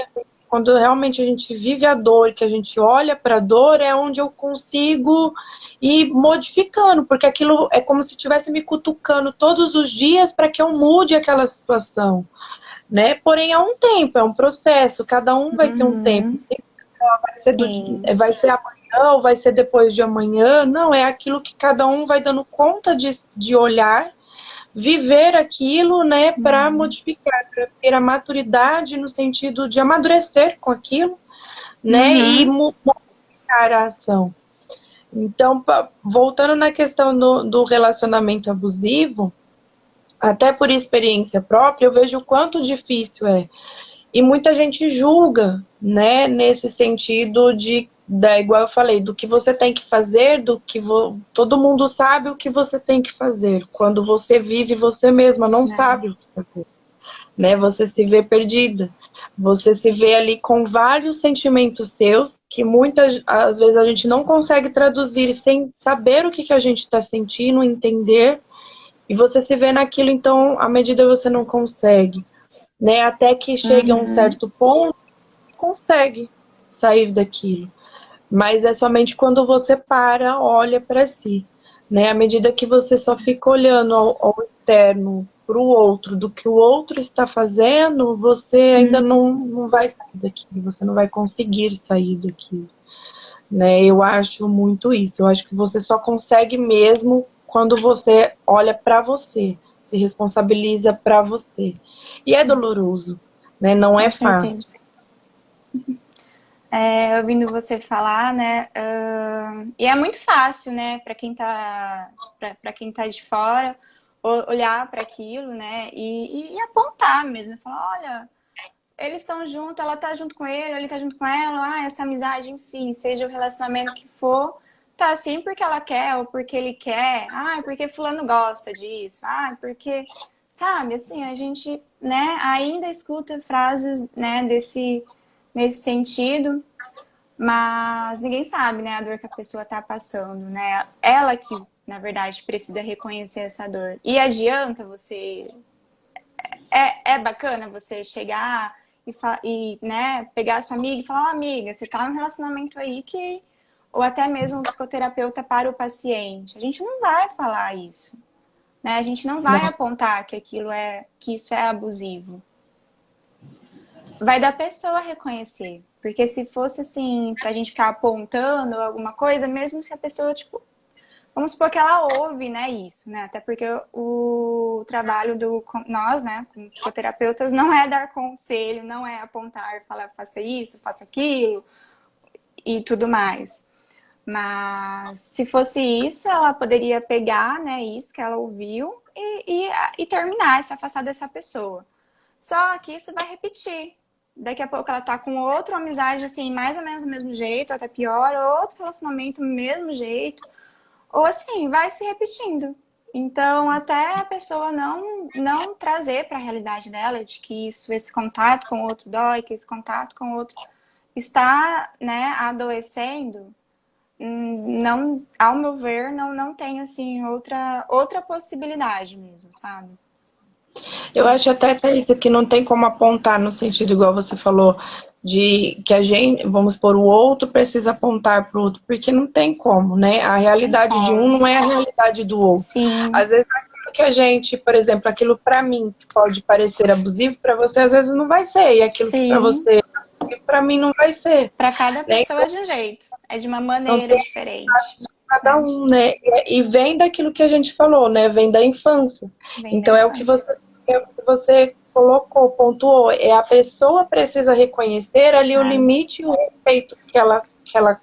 quando realmente a gente vive a dor, que a gente olha para a dor, é onde eu consigo ir modificando, porque aquilo é como se estivesse me cutucando todos os dias para que eu mude aquela situação, né? Porém, é um tempo, é um processo, cada um vai ter um tempo. Uhum. Vai ser, Sim. vai ser amanhã ou vai ser depois de amanhã, não, é aquilo que cada um vai dando conta de olhar, viver aquilo, né, para Uhum. modificar, para ter a maturidade no sentido de amadurecer com aquilo, né, e Uhum. modificar a ação. Então, voltando na questão do relacionamento abusivo, até por experiência própria, eu vejo o quanto difícil é. E muita gente julga, né, nesse sentido igual eu falei, do que você tem que fazer, todo mundo sabe o que você tem que fazer. Quando você vive, você mesma não Não. sabe o que fazer, né? Você se vê perdida. Você se vê ali com vários sentimentos seus que muitas às vezes a gente não consegue traduzir sem saber o que que a gente está sentindo, entender. E você se vê naquilo, então, à medida você não consegue, né? Até que chega a um Uhum. certo ponto, consegue sair daquilo. Mas é somente quando você para, olha para si, né? À medida que você só fica olhando ao externo, para o outro, do que o outro está fazendo, você ainda Uhum. não vai sair daquilo, você não vai conseguir sair daquilo, né? Eu acho muito isso. Eu acho que você só consegue mesmo quando você olha para você, se responsabiliza para você. E é doloroso, né? Não é fácil. Ouvindo você falar, né? E é muito fácil, né, para quem tá de fora, olhar para aquilo, né, e apontar mesmo, falar, olha, eles estão juntos, ela tá junto com ele tá junto com ela, essa amizade, enfim, seja o relacionamento que for, tá assim porque ela quer ou porque ele quer, porque fulano gosta disso, porque, sabe, assim, a gente, né, ainda escuta frases, né, nesse sentido, mas ninguém sabe, né, a dor que a pessoa tá passando, né, ela que, na verdade, precisa reconhecer essa dor. E adianta você... É bacana você chegar né, pegar a sua amiga e falar, amiga, você tá num relacionamento aí que... Ou até mesmo um psicoterapeuta para o paciente. A gente não vai falar isso, né? A gente não vai apontar que que isso é abusivo. Vai da pessoa reconhecer. Porque se fosse assim, pra gente ficar apontando alguma coisa, mesmo se a pessoa, tipo... Vamos supor que ela ouve, né, isso, né? Até porque o trabalho nós, né, como psicoterapeutas, não é dar conselho, não é apontar, falar, faça isso, faça aquilo e tudo mais. Mas se fosse isso, ela poderia pegar, né, isso que ela ouviu e terminar, se afastar dessa pessoa. Só que isso vai repetir. Daqui a pouco ela tá com outra amizade, assim, mais ou menos do mesmo jeito, até pior, outro relacionamento do mesmo jeito. Ou assim, vai se repetindo. Então, até a pessoa não trazer para a realidade dela de que esse contato com o outro dói, que esse contato com o outro está, né, adoecendo, não, ao meu ver, não tem, assim, outra possibilidade mesmo, sabe? Eu acho até, Thaís, que não tem como apontar no sentido, igual você falou, de que a gente, vamos por o outro precisa apontar para o outro, porque não tem como, né? A realidade de um não é a realidade do outro. Sim. Às vezes aquilo que a gente, por exemplo, aquilo para mim que pode parecer abusivo, para você às vezes não vai ser, e aquilo que para você é abusivo, para mim não vai ser. Para cada pessoa né? é de um jeito, é de uma maneira diferente. Cada um, né? E vem daquilo que a gente falou, né? Vem da infância. Então é o que você colocou, pontuou. É a pessoa precisa reconhecer ali o limite e o respeito que ela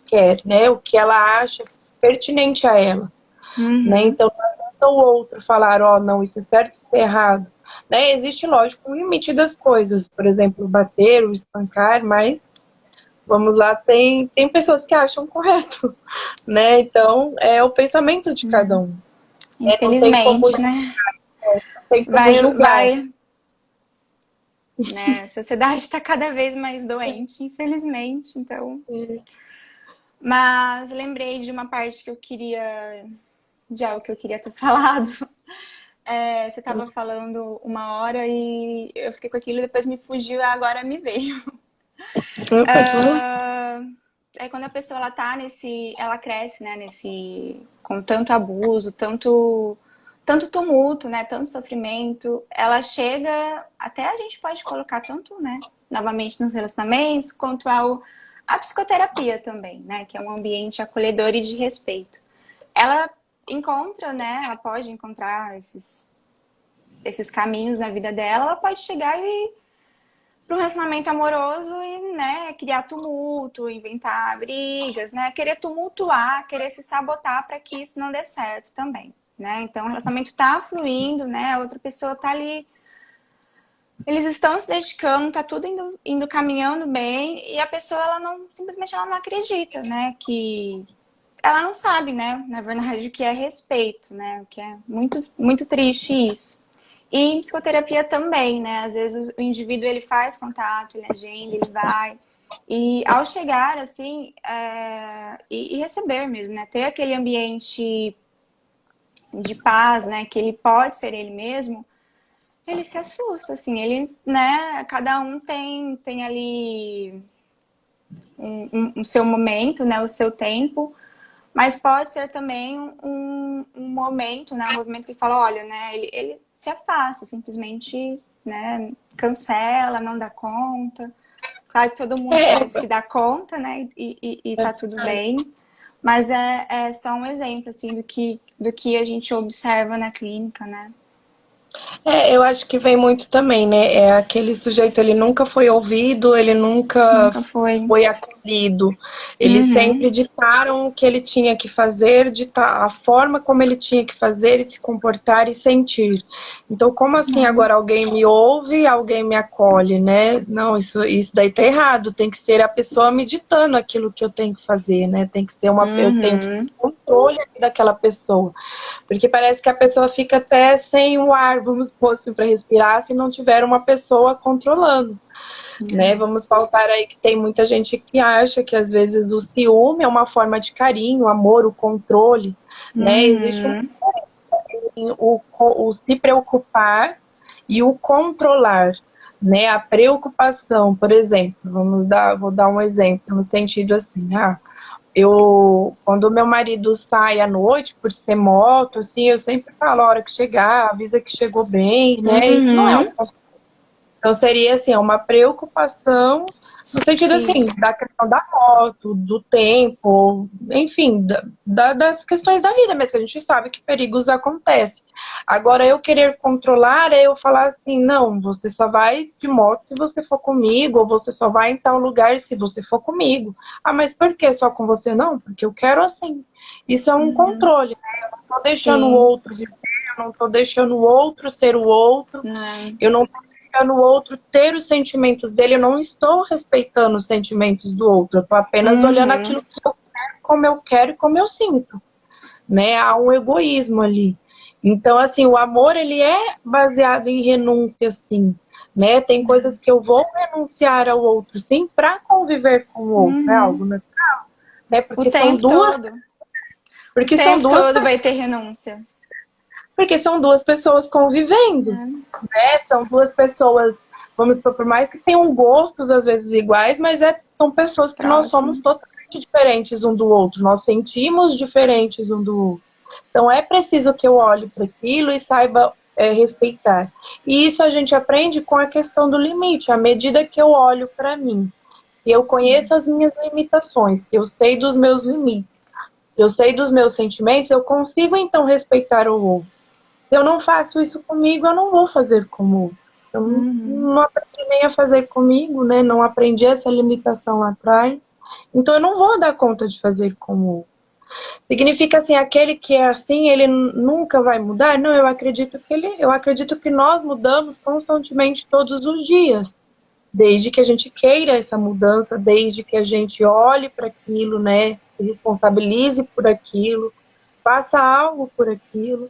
quer, né? O que ela acha pertinente a ela. Né? Então não adianta o outro falar, não, isso é certo, isso é errado. Né? Existe, lógico, um limite das coisas. Por exemplo, bater, o espancar, mas vamos lá, tem pessoas que acham correto, né? Então, é o pensamento de cada um. Infelizmente, não tem como, né? Tem como julgar. Né? A sociedade está cada vez mais doente, infelizmente, então... Mas lembrei de uma parte que eu queria... De algo que eu queria ter falado. Você estava falando uma hora e eu fiquei com aquilo, depois me fugiu e agora me veio. Quando a pessoa ela cresce, né, com tanto abuso, tanto tumulto, né, tanto sofrimento, ela chega, até a gente pode colocar tanto, né, novamente nos relacionamentos, quanto a psicoterapia também, né, que é um ambiente acolhedor e de respeito. Ela encontra, né, ela pode encontrar esses caminhos na vida dela, ela pode chegar para um relacionamento amoroso e, né, criar tumulto, inventar brigas, né, querer tumultuar, querer se sabotar para que isso não dê certo também, né? Então, o relacionamento tá fluindo, né, a outra pessoa tá ali, eles estão se dedicando, tá tudo indo caminhando bem e a pessoa, simplesmente ela não acredita, né, que ela não sabe, né, na verdade, o que é respeito, né, o que é muito, muito triste isso. E em psicoterapia também, né? Às vezes o indivíduo, ele faz contato, ele agenda, ele vai. E ao chegar, assim, e receber mesmo, né? Ter aquele ambiente de paz, né? Que ele pode ser ele mesmo, ele se assusta, assim. Ele, né? Cada um tem ali o seu momento, né? O seu tempo. Mas pode ser também um momento, né? Um movimento que fala, olha, né? Ele se afasta, simplesmente, né? Cancela, não dá conta. Claro que todo mundo parece que dá conta, né? E tá tudo bem. Mas é só um exemplo, assim, do que a gente observa na clínica, né? Eu acho que vem muito também, né? É aquele sujeito, ele nunca foi ouvido, ele nunca Nunca foi. foi acolhido. Eles Uhum, sempre ditaram o que ele tinha que fazer, a forma como ele tinha que fazer e se comportar e sentir. Então, como assim é. agora alguém me ouve, alguém me acolhe, né? Não, isso daí tá errado. Tem que ser a pessoa me ditando aquilo que eu tenho que fazer, né? Tem que ser eu tenho que ter Uhum. controle daquela pessoa. Porque parece que a pessoa fica até sem o ar, vamos supor assim, para respirar, se não tiver uma pessoa controlando, né? Vamos pautar aí que tem muita gente que acha que às vezes o ciúme é uma forma de carinho, o amor, o controle, né? Existe Uhum. o se preocupar e o controlar, né? A preocupação, por exemplo, vou dar um exemplo no sentido assim, quando o meu marido sai à noite, por ser moto, assim, eu sempre falo a hora que chegar, avisa que chegou bem, né? Isso não é um. Uhum. Então seria assim, uma preocupação no sentido Sim. assim, da questão da moto, do tempo, enfim, das questões da vida mesmo, que a gente sabe que perigos acontecem. Agora, eu querer controlar é eu falar assim, não, você só vai de moto se você for comigo, ou você só vai em tal lugar se você for comigo. Ah, mas por que só com você? Não, porque eu quero assim. Isso é um Uhum. controle, né? Eu não tô deixando o Sim. outro viver, eu não tô deixando o outro ser o outro, Né? eu não tô deixando o outro ter os sentimentos dele, eu não estou respeitando os sentimentos do outro, eu tô apenas olhando Uhum. aquilo que eu quero e como eu sinto, né? Há um egoísmo ali. Então, assim, o amor, ele é baseado em renúncia, sim, né? Tem coisas que eu vou renunciar ao outro, sim, para conviver com o outro, é Uhum. algo natural, né? O tempo todo. O Porque são tempo duas todo vai pessoas, ter renúncia. porque são duas pessoas convivendo, Né? né? São duas pessoas, vamos supor, por mais que tenham gostos às vezes iguais, mas são pessoas que nós somos Próximos. totalmente diferentes um do outro, nós sentimos diferentes um do outro. Então é preciso que eu olhe para aquilo e saiba respeitar. E isso a gente aprende com a questão do limite, à medida que eu olho para mim, que eu conheço as minhas limitações, que eu sei dos meus limites, eu sei dos meus sentimentos, eu consigo então respeitar o outro. Se eu não faço isso comigo, eu não vou fazer com o outro. Eu Uhum. não aprendi nem a fazer comigo, né? Não aprendi essa limitação lá atrás. Então eu não vou dar conta de fazer com o outro. Significa assim, aquele que é assim, ele nunca vai mudar? Não, eu acredito que nós mudamos constantemente todos os dias, desde que a gente queira essa mudança, desde que a gente olhe para aquilo, né, se responsabilize por aquilo, faça algo por aquilo,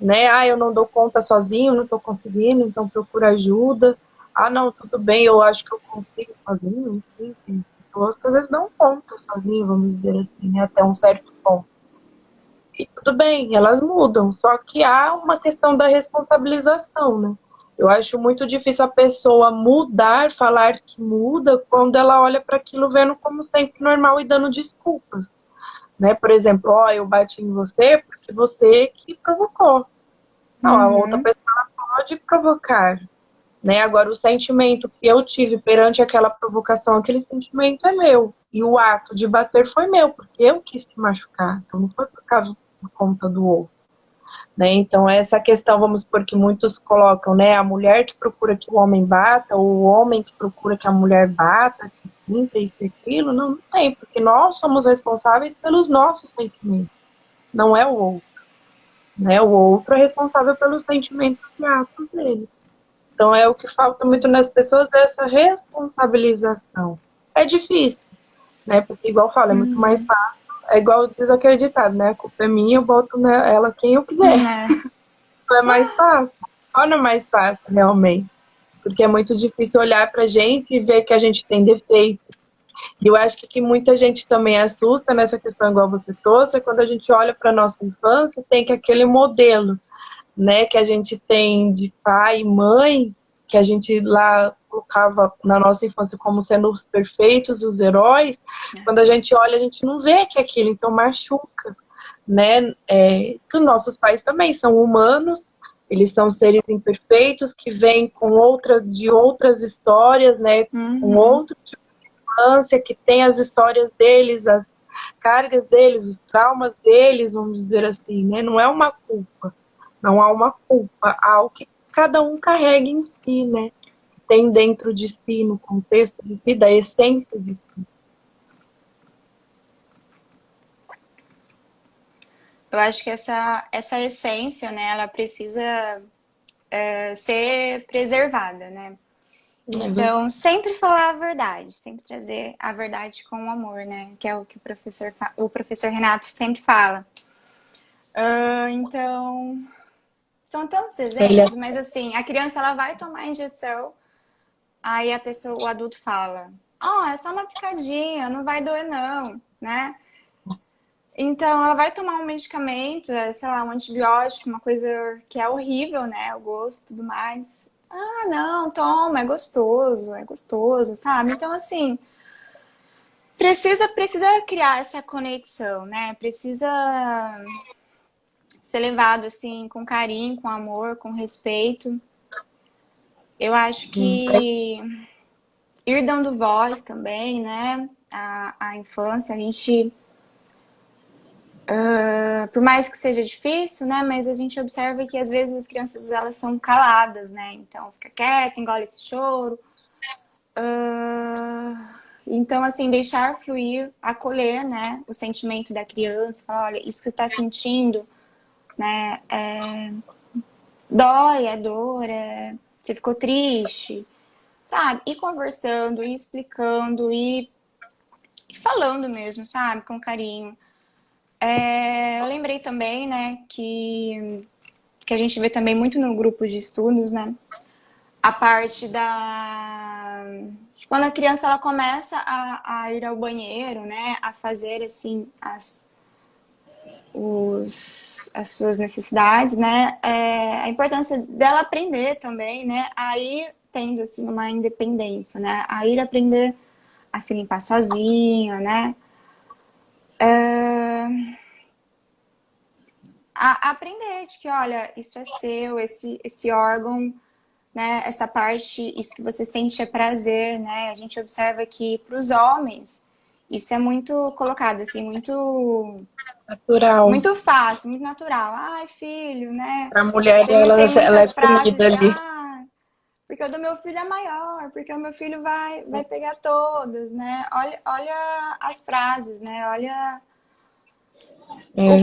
né? Ah, eu não dou conta sozinho, não estou conseguindo, então procura ajuda. Ah, não, tudo bem, eu acho que eu consigo sozinho, enfim. Pessoas que às vezes dão conta sozinho, vamos dizer assim, né, até um certo ponto. E tudo bem, elas mudam, só que há uma questão da responsabilização, né? Eu acho muito difícil a pessoa mudar, falar que muda, quando ela olha para aquilo vendo como sempre normal e dando desculpas, né? Por exemplo, ó, eu bati em você porque você que provocou. Não, a outra Uhum. pessoa pode provocar, né? Agora, o sentimento que eu tive perante aquela provocação, aquele sentimento é meu. E o ato de bater foi meu, porque eu quis te machucar. Então, não foi por conta do outro. Né? Então, essa questão, vamos supor que muitos colocam, né? A mulher que procura que o homem bata, ou o homem que procura que a mulher bata, que sinta isso e aquilo. Não, não tem, porque nós somos responsáveis pelos nossos sentimentos, não é o outro. Né? O outro é responsável pelos sentimentos e atos dele. Então é o que falta muito nas pessoas, é essa responsabilização. É difícil, né? Porque igual eu falo, é muito mais Uhum. fácil. É igual diz aquele ditado, né? A culpa é minha, eu boto nela quem eu quiser. Né? Então é mais fácil. Torna mais fácil, realmente. Porque é muito difícil olhar pra gente e ver que a gente tem defeitos. E eu acho que muita gente também assusta nessa questão, igual você trouxe, é quando a gente olha para nossa infância, tem que aquele modelo, né, que a gente tem de pai e mãe, que a gente lá colocava na nossa infância como sendo os perfeitos, os heróis, quando a gente olha, a gente não vê que é aquilo, então machuca, né? Que os nossos pais também são humanos, eles são seres imperfeitos que vêm de outras histórias, né? Com Uhum. outro tipo de infância, que tem as histórias deles, as cargas deles, os traumas deles, vamos dizer assim, né? Não é uma culpa, não há uma culpa, há o que cada um carrega em si, né? Tem dentro de si, no contexto de si, da essência de si. Eu acho que essa essência, né, ela precisa ser preservada, né? Então, sempre falar a verdade, sempre trazer a verdade com amor, né? Que é o que o professor Renato sempre fala. Então, são tantos exemplos, mas assim, a criança ela vai tomar a injeção, aí o adulto fala, é só uma picadinha, não vai doer não, né? Então, ela vai tomar um medicamento, sei lá, um antibiótico, uma coisa que é horrível, né? O gosto e tudo mais. Ah, não, toma, é gostoso, sabe? Então, assim, precisa criar essa conexão, né? Precisa ser levado, assim, com carinho, com amor, com respeito. Eu acho que ir dando voz também, né? A infância, a gente... por mais que seja difícil, né? Mas a gente observa que às vezes as crianças elas são caladas, né? Então fica quieta, engole esse choro. Então, assim, deixar fluir, acolher, né? O sentimento da criança, falar, olha, isso que você está sentindo, né? Dói, é dor, você ficou triste, sabe? E conversando, e explicando, e falando mesmo, sabe? Com carinho. Eu lembrei também, né, que a gente vê também muito no grupo de estudos, né, a parte de quando a criança ela começa a ir ao banheiro, né, a fazer assim as suas necessidades, né, a importância dela aprender também, né, a ir tendo assim uma independência, né, a ir aprender a se limpar sozinha, né. A aprender de que, olha, isso é seu, esse órgão, né, essa parte, isso que você sente é prazer, né? A gente observa que para os homens isso é muito colocado assim, Natural. muito fácil, muito natural. Ai, filho, né? Para a mulher, Tem ela é muitas frases punida de ali. porque o do meu filho é maior, porque o meu filho vai pegar todas, né? Olha as frases, né? Olha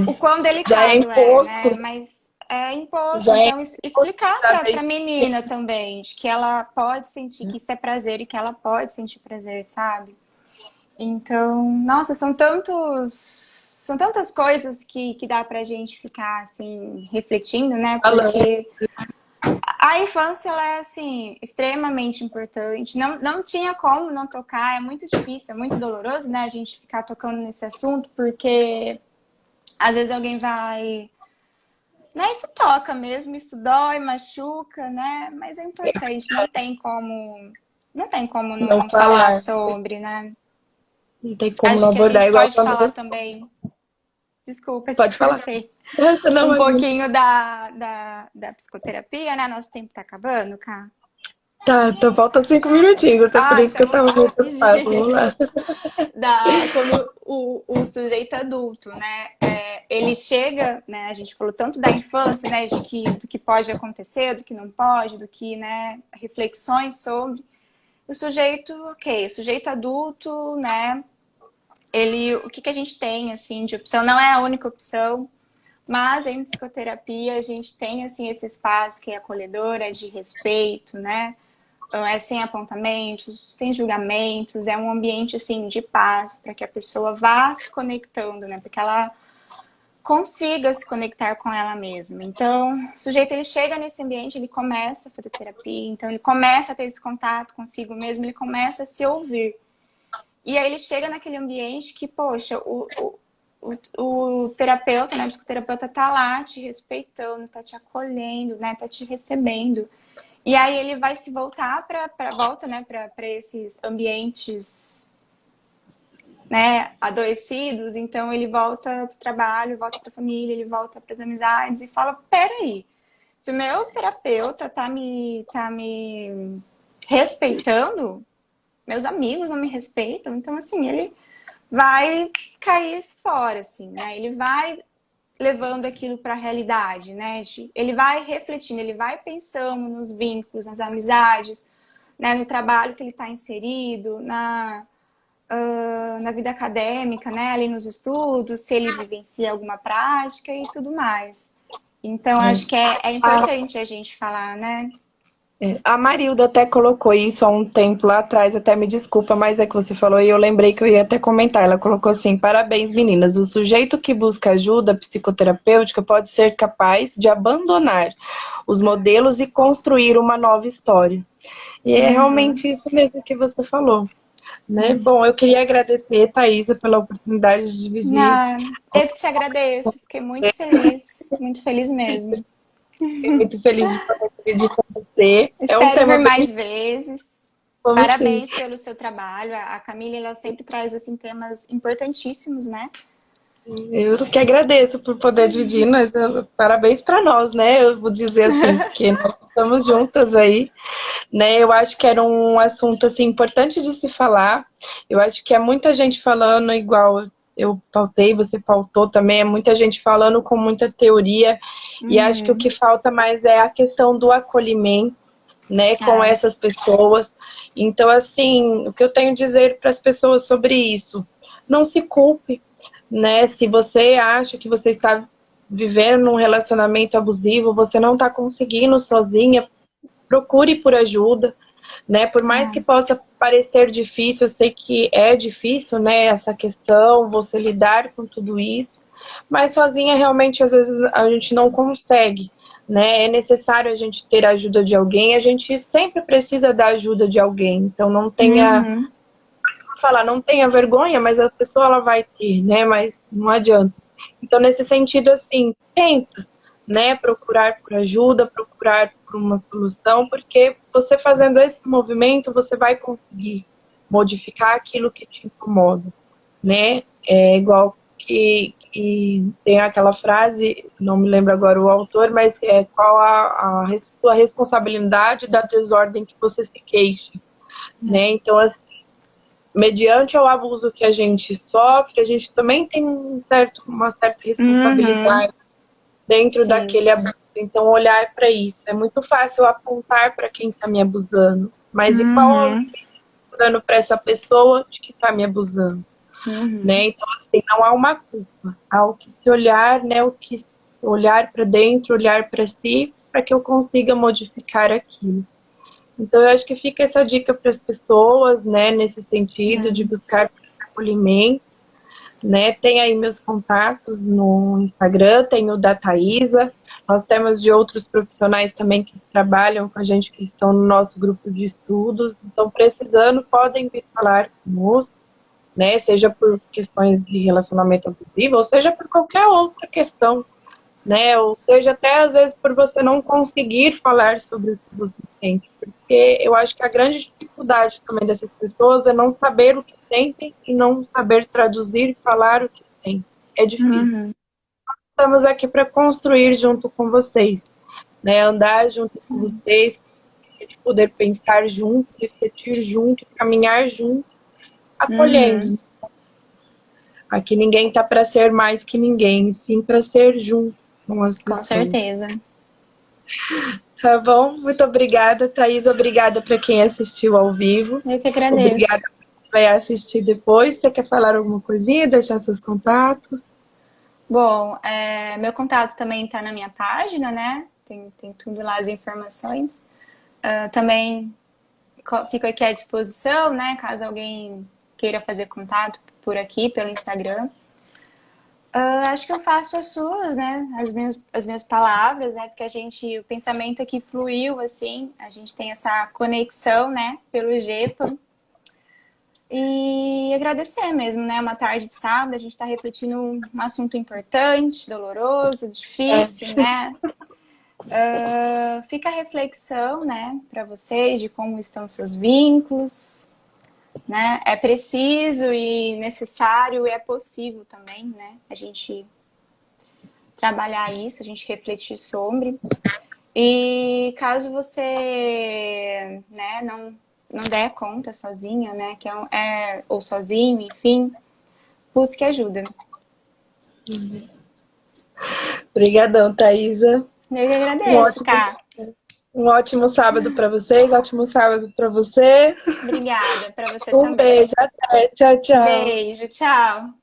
o quão Já é delicado imposto. né? Mas é imposto. Já é Então, explicar para imposto. a menina também, de que ela pode sentir que isso é prazer e que ela pode sentir prazer, sabe? Então, nossa, são tantas coisas que dá pra gente ficar, assim, refletindo, né? Porque a infância, ela é, assim, extremamente importante. Não tinha como não tocar, é muito difícil, é muito doloroso, né? A gente ficar tocando nesse assunto, porque às vezes alguém vai... Né, isso toca mesmo, isso dói, machuca, né? Mas é importante, não tem como não falar sobre, né? Não tem como não Acho que a abordar gente igual pode quando falar você... também, desculpa, te Pode falar. cortei, Não, um mas... pouquinho da psicoterapia, né? Nosso tempo tá acabando, Cá. Tá, então falta 5 minutinhos, até por isso que Então eu vou tava falar meio preocupada. Vamos rapidinho. lá. Quando o sujeito adulto, né, ele chega, né, a gente falou tanto da infância, né, do que pode acontecer, do que não pode, do que, né, reflexões sobre o sujeito, o sujeito adulto, né, o que a gente tem, assim, de opção, não é a única opção, mas em psicoterapia a gente tem, assim, esse espaço que é acolhedor, é de respeito, né, é sem apontamentos, sem julgamentos, é um ambiente assim de paz para que a pessoa vá se conectando, né? Para que ela consiga se conectar com ela mesma. Então, o sujeito ele chega nesse ambiente, ele começa a fazer terapia, então ele começa a ter esse contato consigo mesmo, ele começa a se ouvir. E aí ele chega naquele ambiente que, poxa, o terapeuta, né, o psicoterapeuta tá lá te respeitando, tá te acolhendo, né, tá te recebendo. E aí ele vai se voltar né, para esses ambientes, né, adoecidos. Então ele volta para o trabalho, volta para a família, ele volta para as amizades e fala: peraí, se o meu terapeuta tá me respeitando, meus amigos não me respeitam, então assim ele vai cair fora, assim, né? Ele vai levando aquilo para a realidade, né? Ele vai refletindo, ele vai pensando nos vínculos, nas amizades, né? No trabalho que ele está inserido, na vida acadêmica, né? Ali nos estudos, se ele vivencia alguma prática e tudo mais. Então, acho que é importante a gente falar, né? A Marilda até colocou isso há um tempo lá atrás, até me desculpa, mas é que você falou e eu lembrei que eu ia até comentar. Ela colocou assim: parabéns, meninas. O sujeito que busca ajuda psicoterapêutica pode ser capaz de abandonar os modelos e construir uma nova história. E é realmente isso mesmo que você falou, né? Bom, eu queria agradecer, Thaisa, pela oportunidade de dividir. Eu que te agradeço, fiquei muito feliz mesmo. Fiquei muito feliz de poder dividir com você. Espero tema vir mais bem... vezes. Como Parabéns assim? pelo seu trabalho. A Camila, ela sempre traz assim temas importantíssimos, né? Eu que agradeço por poder dividir, mas parabéns para nós, né? Eu vou dizer assim, porque nós estamos juntas aí, né? Eu acho que era um assunto assim importante de se falar. Eu acho que é muita gente falando igual eu pautei, você pautou também, é muita gente falando com muita teoria, e acho que o que falta mais é a questão do acolhimento, né, com essas pessoas. Então, assim, o que eu tenho a dizer para as pessoas sobre isso? Não se culpe, né? Se você acha que você está vivendo um relacionamento abusivo, você não está conseguindo sozinha, procure por ajuda, né? Por mais que possa parecer difícil, eu sei que é difícil, né? Essa questão, você lidar com tudo isso, mas sozinha realmente às vezes a gente não consegue, né? É necessário a gente ter a ajuda de alguém, a gente sempre precisa da ajuda de alguém, então não tenha falar, não tenha vergonha, mas a pessoa ela vai ter, né? Mas não adianta. Então, nesse sentido, assim, tenta, né? Procurar por ajuda, procurar por uma solução, porque você fazendo esse movimento, você vai conseguir modificar aquilo que te incomoda, né? É igual que tem aquela frase, não me lembro agora o autor, mas é qual a sua responsabilidade da desordem que você se queixa, né? Então, assim, mediante o abuso que a gente sofre, a gente também tem uma certa responsabilidade dentro Sim. daquele abuso. Então, olhar para isso. É muito fácil apontar para quem está me abusando, mas e qual é o dano para essa pessoa de que está me abusando? Né? Então, assim, não há uma culpa. Há o que se olhar, né? O que olhar para dentro, olhar para si, para que eu consiga modificar aquilo. Então, eu acho que fica essa dica para as pessoas, né, nesse sentido, de buscar acolhimento, né? Tem aí meus contatos no Instagram, tem o da Thaisa, nós temos de outros profissionais também que trabalham com a gente, que estão no nosso grupo de estudos, então, precisando, podem vir falar conosco, né? Seja por questões de relacionamento abusivo, ou seja por qualquer outra questão, né? Ou seja, até às vezes por você não conseguir falar sobre o que você sente, porque eu acho que a grande dificuldade também dessas pessoas é não saber o que sentem e não saber traduzir e falar o que sentem. É difícil. Estamos aqui para construir junto com vocês, né? Andar junto com vocês, de poder pensar junto, refletir junto, caminhar junto, acolhendo. Aqui ninguém está para ser mais que ninguém, sim para ser junto com as pessoas. Com certeza. Tá bom? Muito obrigada, Thaís. Obrigada para quem assistiu ao vivo. Eu que agradeço. Obrigada para quem vai assistir depois. Você quer falar alguma coisinha? Deixar seus contatos? Bom, meu contato também está na minha página, né? Tem tudo lá, as informações. Também fico aqui à disposição, né? Caso alguém queira fazer contato por aqui, pelo Instagram. Acho que eu faço as suas, né? As minhas palavras, né? Porque o pensamento aqui fluiu, assim. A gente tem essa conexão, né? Pelo GEPA. E agradecer mesmo, né? Uma tarde de sábado, a gente está refletindo um assunto importante, doloroso, difícil, né? Fica a reflexão, né? Para vocês de como estão seus vínculos, né? É preciso e necessário e é possível também, né? A gente trabalhar isso, a gente refletir sobre. E caso você, né, não der conta sozinha, né, que ou sozinho, enfim, busque ajuda. Obrigadão, Thaisa. Eu que Um agradeço, ótimo, Cá. um ótimo sábado para vocês, ótimo sábado para você. Obrigada para você Um também. beijo, até. Tchau, tchau. Beijo, tchau.